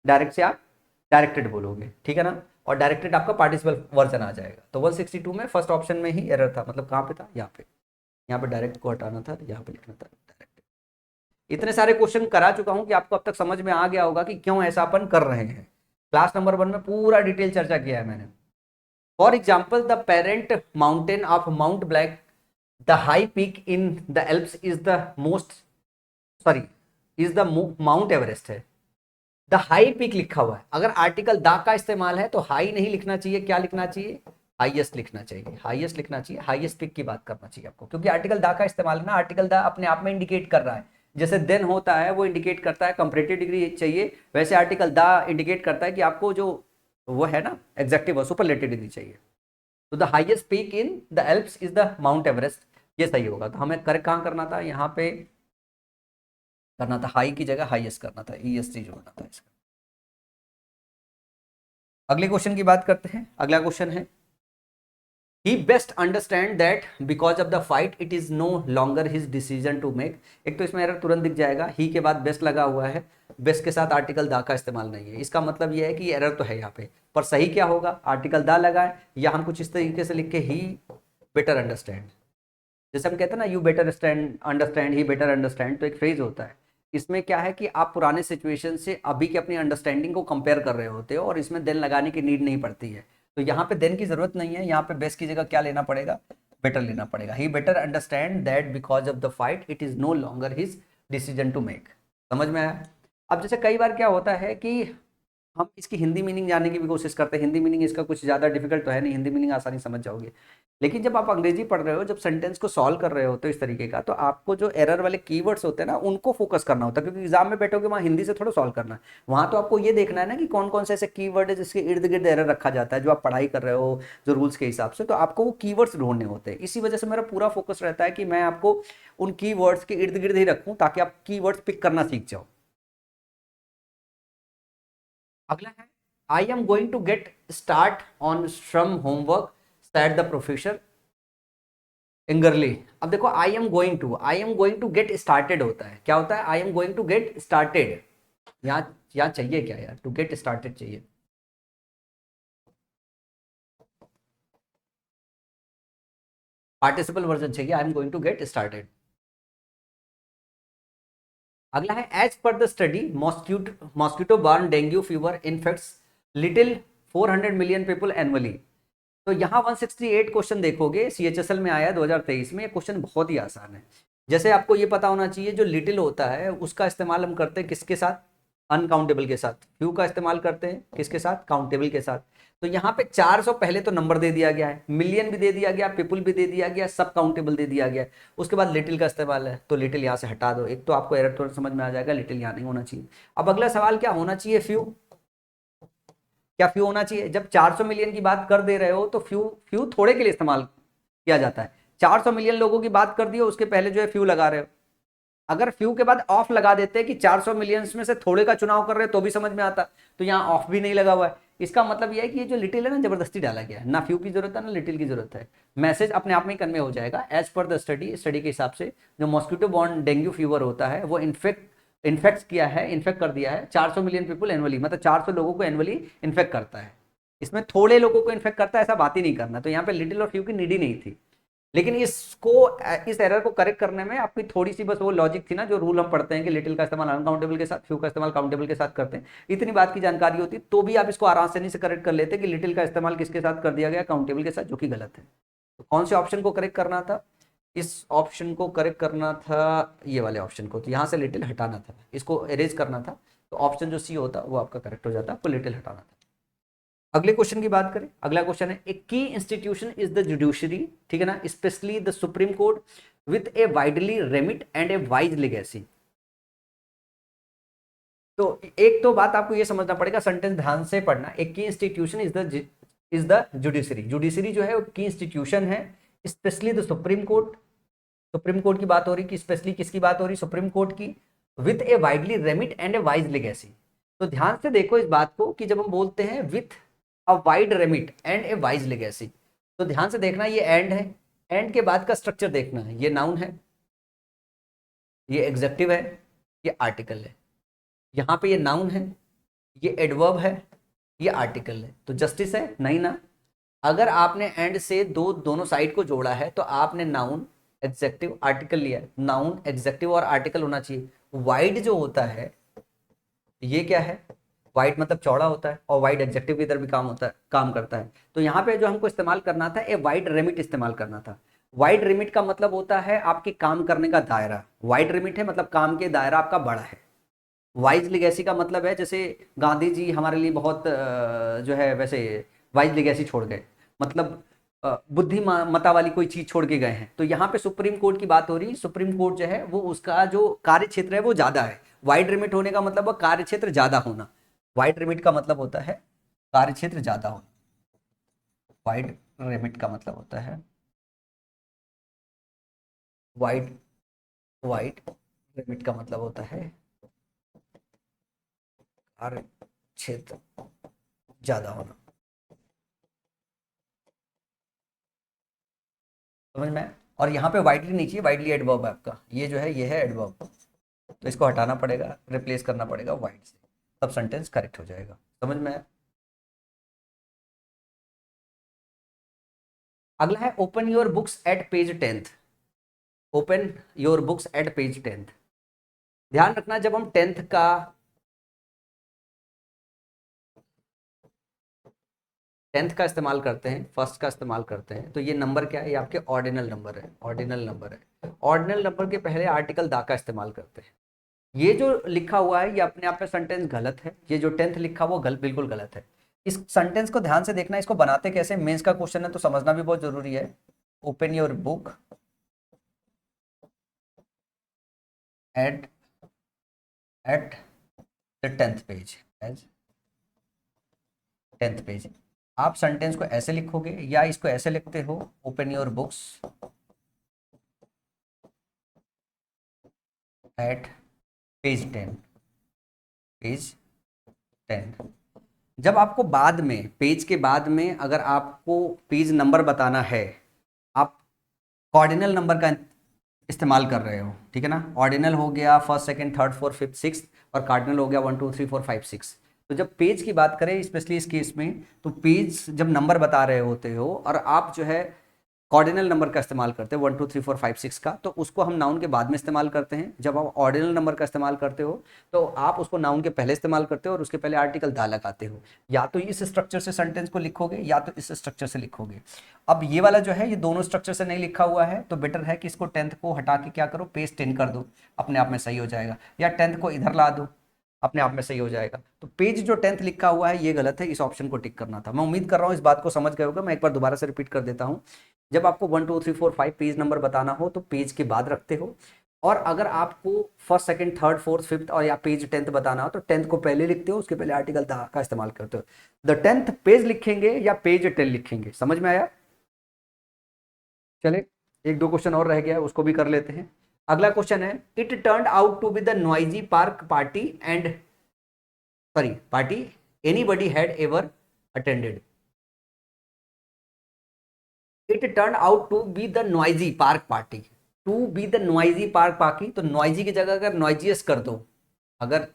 डायरेक्ट से आप डायरेक्टेड बोलोगे, ठीक है ना। और डायरेक्टेड आपका पार्टिसिपल वर्जन आ जाएगा। तो 162 में फर्स्ट ऑप्शन में ही एरर था, मतलब कहाँ पे था? यहाँ पे। यहाँ पे डायरेक्ट को हटाना था, यहाँ पे लिखना था डायरेक्ट। इतने सारे क्वेश्चन करा चुका हूँ कि आपको अब तक समझ में आ गया होगा कि क्यों ऐसा अपन कर रहे हैं। क्लास नंबर 1 में पूरा डिटेल चर्चा किया है मैंने। For example the parent mountain of mount black the high peak in the Alps is the most, sorry, is the mount Everest है। द हाई पीक लिखा हुआ है, अगर आर्टिकल द का इस्तेमाल है तो हाई नहीं लिखना चाहिए, क्या लिखना चाहिए, हाईएस्ट लिखना चाहिए, हाईएस्ट लिखना चाहिए, हाईएस्ट पीक की बात करना चाहिए आपको, क्योंकि आर्टिकल द का इस्तेमाल है ना, आर्टिकल द अपने आप में इंडिकेट कर रहा है, जैसे देन होता है वो इंडिकेट करता है कंपैरेटिव डिग्री चाहिए, वैसे आर्टिकल द इंडिकेट करता है कि आपको जो वो है ना एग्जेक्टिव सुपरलेटिव डिग्री चाहिए। तो the highest peak in the Alps is the mount Everest, ये सही होगा। तो हमें करेक्ट कहाँ करना था, यहाँ पे करना था, हाई की जगह हाईएस्ट करना था, EST जोड़ना था इसका। अगले क्वेश्चन की बात करते हैं। अगला क्वेश्चन है he best understand that because of the fight it is no longer his decision to make. एक तो इसमें एरर तुरंत दिख जाएगा, ही के बाद बेस्ट लगा हुआ है, बेस्ट के साथ आर्टिकल दा का इस्तेमाल नहीं है, इसका मतलब यह है कि एरर तो है यहाँ पे, पर सही क्या होगा, आर्टिकल दा लगाए या हम कुछ इस तरीके से लिख के ही बेटर अंडरस्टैंड, जैसे हम कहते हैं ना you better stand understand, he better understand, तो एक फ्रेज होता है। इसमें क्या है कि आप पुराने सिचुएशन से अभी की अपनी अंडरस्टैंडिंग को कंपेयर कर रहे होते हो और इसमें देन लगाने की नीड नहीं पड़ती है, तो यहाँ पे देन की जरूरत नहीं है, यहाँ पे बेस्ट की जगह क्या लेना पड़ेगा, बेटर लेना पड़ेगा। He better understand that because of the fight it is no longer his decision to make. समझ में आया। अब जैसे कई बार क्या होता है कि हम इसकी हिंदी मीनिंग जानने की भी कोशिश करते हैं, हिंदी मीनिंग इसका कुछ ज़्यादा डिफिकल्ट तो है नहीं, हिंदी मीनिंग आसानी समझ जाओगे, लेकिन जब आप अंग्रेजी पढ़ रहे हो, जब सेंटेंस को सॉल्व कर रहे होते हो इस तरीके का, तो आपको जो एरर वाले कीवर्ड्स होते हैं ना उनको फोकस करना होता है, क्योंकि एग्जाम में बैठोगे वहाँ हिंदी से थोड़ा सॉल्व करना है, वहाँ तो आपको ये देखना है ना कि कौन कौन से ऐसे कीवर्ड है जिसके इर्द गिर्द एरर रखा जाता है, जो आप पढ़ाई कर रहे हो जो रूल्स के हिसाब से, तो आपको वो कीवर्ड्स ढूंढने होते हैं। इसी वजह से मेरा पूरा फोकस रहता है कि मैं आपको उन कीवर्ड्स के इर्द गिर्द ही रखूँ ताकि आप कीवर्ड्स पिक करना सीख जाओ। अगला है I am going to get start on from homework said the professor angrily. अब देखो I am going to get started होता है, क्या होता है, I am going to get started, यहाँ चाहिए क्या यार, टू गेट स्टार्टेड चाहिए, पार्टिसिपल वर्जन चाहिए, I am going to get started. अगला है as per the study mosquito borne dengue fever infects little 400 million people annually. तो यहाँ 168 क्वेश्चन देखोगे, CHSL में आया 2023 में, ये क्वेश्चन बहुत ही आसान है। जैसे आपको ये पता होना चाहिए जो लिटिल होता है उसका इस्तेमाल हम करते हैं किसके साथ, अनकाउंटेबल के साथ, फ्यू का इस्तेमाल करते हैं किसके साथ, काउंटेबल के साथ। तो यहाँ पे 400 पहले तो नंबर दे दिया गया है, मिलियन भी दे दिया गया, पीपल भी दे दिया गया, सब काउंटेबल दे दिया गया, उसके बाद लिटिल का इस्तेमाल है, तो लिटिल यहाँ से हटा दो, एक तो आपको एरर तो समझ में आ जाएगा, लिटिल यहाँ नहीं होना चाहिए। अब अगला सवाल क्या होना चाहिए, फ्यू, क्या फ्यू होना चाहिए, जब 400 मिलियन की बात कर दे रहे हो तो फ्यू फ्यू थोड़े के लिए इस्तेमाल किया जाता है, 400 मिलियन लोगों की बात कर दी हो उसके पहले जो है फ्यू लगा रहे हो, अगर फ्यू के बाद ऑफ लगा देते कि 400 मिलियंस में से थोड़े का चुनाव कर रहे हो तो भी समझ में आता, तो यहाँ ऑफ भी नहीं लगा हुआ है, इसका मतलब यह है कि ये जो लिटिल है ना जबरदस्ती डाला गया है, ना फ्यू की जरूरत है ना लिटिल की जरूरत है, मैसेज अपने आप में कन्वे हो जाएगा एज पर द स्टडी के हिसाब से जो मॉस्किटो बॉर्न डेंगू फीवर होता है वो इन्फेक्ट किया है, इन्फेक्ट कर दिया है 400 मिलियन पीपल एनुअली, मतलब 400 लोगों को एनुअली इन्फेक्ट करता है, इसमें थोड़े लोगों को इन्फेक्ट करता है ऐसा बात ही नहीं करना, तो यहाँ पे लिटिल और फ्यू की नीड ही नहीं थी। लेकिन इस एरर को करेक्ट करने में आपकी थोड़ी सी बस वो लॉजिक थी ना, जो रूल हम पढ़ते हैं कि लिटिल का इस्तेमाल अनकाउंटेबल के साथ, फ्यू का इस्तेमाल काउंटेबल के साथ करते हैं, इतनी बात की जानकारी होती तो भी आप इसको आसानी से करेक्ट कर लेते कि लिटिल का इस्तेमाल किसके साथ कर दिया गया, काउंटेबल के साथ, जो कि गलत है। तो कौन से ऑप्शन को करेक्ट करना था, इस ऑप्शन को करेक्ट करना था, ये वाले ऑप्शन को, तो यहाँ से लिटिल हटाना था, इसको एरेज करना था, तो ऑप्शन जो सी होता वो आपका करेक्ट हो जाता, आपको लिटिल हटाना था। अगले क्वेश्चन की बात करें, अगला क्वेश्चन है ए की इंस्टीट्यूशन इज द जुडिशरी, ठीक है ना, specially the supreme court with A widely remit and A wise legacy. तो एक तो बात आपको ये समझना पड़ेगा, सेंटेंस ध्यान से पढ़ना, एक की institution is the judiciary, judiciary जो है वो की इंस्टीट्यूशन है, specially the supreme court, supreme court की बात हो रही, कि स्पेशली किसकी बात हो रही, सुप्रीम कोर्ट की, with A widely remit and A wise legacy. तो ध्यान से देखो इस बात को कि जब हम बोलते हैं with a wide remit and A wise legacy, तो ध्यान से देखना ये एंड है, एंड के बाद का स्ट्रक्चर देखना है, ये नाउन है, ये एग्जेक्टिव है, ये आर्टिकल है, यहाँ पे ये नाउन है, ये एडवर्ब है, ये आर्टिकल है, तो जस्टिस है नहीं ना। अगर आपने एंड से दोनों साइड को जोड़ा है तो आपने नाउन एग्जेक्टिव आर्टिकल लिया है, नाउन एग्जेक्टिव और आर्टिकल होना चाहिए। वाइड जो होता है ये क्या है, वाइड मतलब चौड़ा होता है, और वाइड एडजेक्टिव की तरह भी काम होता है, काम करता है। तो यहाँ पे जो हमको इस्तेमाल करना था, ए वाइड रेमिट इस्तेमाल करना था। वाइड रेमिट का मतलब होता है आपके काम करने का दायरा, वाइड रेमिट है मतलब काम के दायरा आपका बड़ा है। वाइज लिगेसी का मतलब है जैसे गांधी जी हमारे लिए बहुत जो है वैसे वाइज लिगेसी छोड़ गए, मतलब बुद्धिमत्ता वाली कोई चीज छोड़ के गए हैं। तो यहाँ पे सुप्रीम कोर्ट की बात हो रही है, सुप्रीम कोर्ट जो है वो उसका जो कार्य क्षेत्र है वो ज्यादा है। वाइड रिमिट होने का मतलब कार्य क्षेत्र ज्यादा होना, वाइड रिमिट का मतलब होता है कार्य क्षेत्र ज्यादा होना। वाइड रिमिट का मतलब होता है वाइड वाइड रिमिट का मतलब होता है कार्य क्षेत्र ज्यादा होना। समझ में आया? और यहाँ पे वाइडली नहीं चाहिए, वाइडली एडवर्ब है आपका, ये जो है ये है एडवर्ब, तो इसको हटाना पड़ेगा, रिप्लेस करना पड़ेगा वाइड से, तब सेंटेंस करेक्ट हो जाएगा। समझ में आया? अगला है open your books at page 10th। Open your books at page 10th। ध्यान रखना जब हम 10th का इस्तेमाल करते हैं, फर्स्ट का इस्तेमाल करते हैं, तो ये नंबर क्या है, ये आपके ऑर्डिनल नंबर है, ऑर्डिनल नंबर है। ऑर्डिनल नंबर के पहले आर्टिकल दा का इस्तेमाल करते हैं। ये जो लिखा हुआ है ये अपने आप में सेंटेंस गलत है, ये जो 10th लिखा हुआ बिल्कुल गलत है। इस सेंटेंस को ध्यान से देखना, इसको बनाते कैसे, मेंस का क्वेश्चन है तो समझना भी बहुत जरूरी है। Open your book at at the 10th page, as 10th page. आप सेंटेंस को ऐसे लिखोगे या इसको ऐसे लिखते हो, open your books at page 10, page 10। जब आपको बाद में पेज के बाद में अगर आपको पेज नंबर बताना है, आप ऑर्डिनल नंबर का इस्तेमाल कर रहे हो, ठीक है ना। ऑर्डिनल हो गया first second third fourth fifth six, और कार्डिनल हो गया 1 2 3 4 5 6। तो जब पेज की बात करें स्पेशली इस केस में, तो पेज जब नंबर बता रहे होते हो और आप जो है ऑर्डिनल नंबर का इस्तेमाल करते हैं 1 2 3 4 5 6 का, तो उसको हम नाउन के बाद में इस्तेमाल करते हैं। जब आप ऑर्डिनल नंबर का इस्तेमाल करते हो तो आप उसको नाउन के पहले इस्तेमाल करते हो और उसके पहले आर्टिकल दा लगाते हो। या तो इस स्ट्रक्चर से सेंटेंस को लिखोगे या तो इस स्ट्रक्चर से लिखोगे। अब ये वाला जो है ये दोनों स्ट्रक्चर से नहीं लिखा हुआ है, तो बेटर है कि इसको 10th को हटा के क्या करो, पेज 10 कर दो, अपने आप में सही हो जाएगा। या 10th को इधर ला दो, अपने आप में सही हो जाएगा। तो पेज जो 10th लिखा हुआ है ये गलत है, इस ऑप्शन को टिक करना था। मैं उम्मीद कर रहा हूँ इस बात को समझ गए होगा, मैं एक बार दोबारा से रिपीट कर देता हूँ। जब आपको 1 2 3 4 5 पेज नंबर बताना हो तो पेज के बाद रखते हो, और अगर आपको first second third fourth fifth और या पेज 10th बताना हो तो 10th को पहले लिखते हो, उसके पहले आर्टिकल द का इस्तेमाल करते हो। द 10th पेज लिखेंगे या पेज 10 लिखेंगे, समझ में आया? चले, एक दो क्वेश्चन और रह गया है, उसको भी कर लेते हैं। अगला क्वेश्चन है, it turned out to be the noisy park party and sorry party anybody had ever attended. It turn out to be the noisy park party, to be the noisy park party, तो noisy की जगह अगर नॉइजियस कर दो, अगर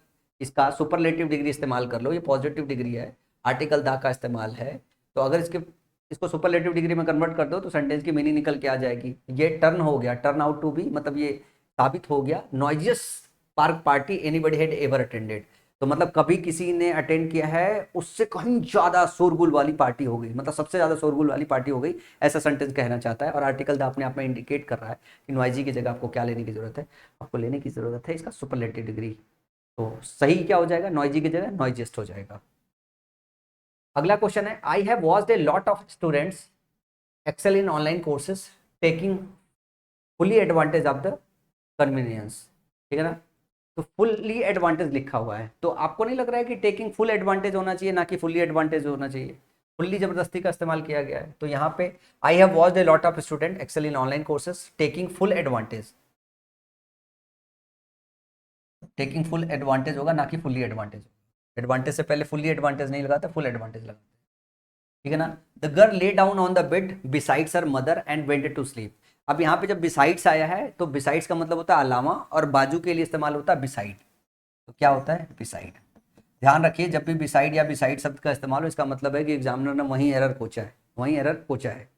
इसका superlative degree इस्तेमाल कर लो, ये पॉजिटिव डिग्री है, आर्टिकल दा का इस्तेमाल है, तो अगर इसको सुपरलेटिव डिग्री में कन्वर्ट कर दो तो सेंटेंस की मीनिंग निकल के आ जाएगी। ये टर्न हो गया, टर्न आउट टू बी, मतलब ये साबित हो गया noisiest park party anybody had ever attended, तो मतलब कभी किसी ने अटेंड किया है उससे कहीं ज्यादा शोरगुल वाली पार्टी हो गई, मतलब सबसे ज्यादा शोरगुल वाली पार्टी हो गई, ऐसा सेंटेंस कहना चाहता है। और आर्टिकल दा अपने आप में इंडिकेट कर रहा है कि नॉइजी की जगह आपको क्या लेने की जरूरत है, आपको लेने की जरूरत है इसका सुपरलेटिव डिग्री। तो सही क्या हो जाएगा, नॉइजी की जगह नॉइजियस्ट हो जाएगा। अगला क्वेश्चन है, I have watched a lot of students excel in online courses taking fully advantage of the convenience, ठीक है ना। तो फुल्ली एडवांटेज लिखा हुआ है, तो आपको नहीं लग रहा है कि टेकिंग फुल एडवांटेज होना चाहिए ना कि फुल्ली एडवांटेज होना चाहिए? फुल्ली जबरदस्ती का इस्तेमाल किया गया है, तो यहाँ पे I have watched a lot of student excel in online courses taking full advantage, taking full advantage होगा ना कि फुल्ली एडवांटेज। एडवांटेज से पहले फुल्ली एडवांटेज नहीं लगाते, फुल एडवांटेज लगाते, ठीक है ना। The girl lay down on the bed besides her mother and wanted to sleep. अब यहाँ पे जब बिसाइड्स आया है तो बिसाइड्स का मतलब होता है अलावा, और बाजू के लिए इस्तेमाल होता है बिसाइड, तो क्या होता है बिसाइड। ध्यान रखिए जब भी बिसाइड या बिसाइड शब्द का इस्तेमाल हो इसका मतलब है कि एग्जामिनर ने वहीं एरर पूछा है, वहीं एरर पूछा है।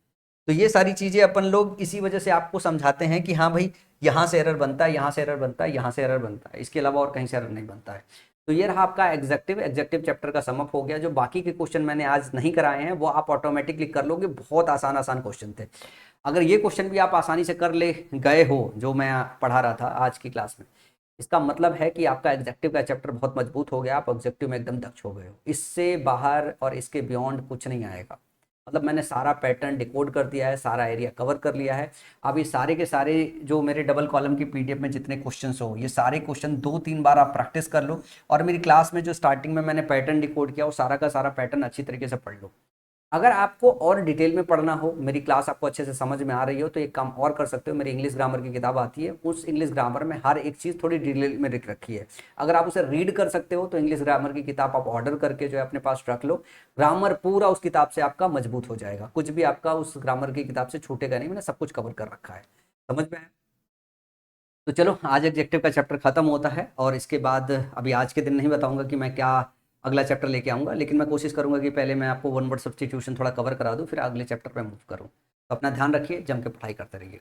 तो ये सारी चीज़ें अपन लोग इसी वजह से आपको समझाते हैं कि हाँ भाई, यहाँ से एरर बनता है, यहाँ से एरर बनता है, यहाँ से एरर बनता है, इसके अलावा और कहीं से एरर नहीं बनता है। तो ये रहा आपका एग्जेक्टिव एग्जेक्टिव चैप्टर का समअप हो गया। जो बाकी के क्वेश्चन मैंने आज नहीं कराए हैं वो आप ऑटोमेटिकली कर लोगे, बहुत आसान आसान क्वेश्चन थे। अगर ये क्वेश्चन भी आप आसानी से कर ले गए हो जो मैं पढ़ा रहा था आज की क्लास में, इसका मतलब है कि आपका एग्जेक्टिव का चैप्टर बहुत मजबूत हो गया, आप ऑब्जेक्टिव में एकदम दक्ष हो गए हो। इससे बाहर और इसके बियॉन्ड कुछ नहीं आएगा। मतलब मैंने सारा पैटर्न डिकोड कर दिया है, सारा एरिया कवर कर लिया है। अब ये सारे के सारे जो मेरे डबल कॉलम की पीडीएफ में जितने क्वेश्चंस हो, ये सारे क्वेश्चन 2-3 बार आप प्रैक्टिस कर लो, और मेरी क्लास में जो स्टार्टिंग में मैंने पैटर्न डिकोड किया वो सारा का सारा पैटर्न अच्छी तरीके से पढ़ लो। अगर आपको और डिटेल में पढ़ना हो, मेरी क्लास आपको अच्छे से समझ में आ रही हो, तो एक काम और कर सकते हो, मेरी इंग्लिश ग्रामर की किताब आती है, उस इंग्लिश ग्रामर में हर एक चीज़ थोड़ी डिटेल में लिख रखी है। अगर आप उसे रीड कर सकते हो तो इंग्लिश ग्रामर की किताब आप ऑर्डर करके जो है अपने पास रख लो। ग्रामर पूरा उस किताब से आपका मजबूत हो जाएगा, कुछ भी आपका उस ग्रामर की किताब से छूटेगा नहीं, मैंने सब कुछ कवर कर रखा है। समझ में आया? तो चलो, आज एडजेक्टिव का चैप्टर खत्म होता है, और इसके बाद अभी आज के दिन नहीं बताऊंगा कि मैं क्या अगला चैप्टर लेके आऊंगा, लेकिन मैं कोशिश करूंगा कि पहले मैं आपको वन वर्ड सब्स्टिट्यूशन थोड़ा कवर करा दूं, फिर अगले चैप्टर पे मूव करूं। तो अपना ध्यान रखिए, जम के पढ़ाई करते रहिए।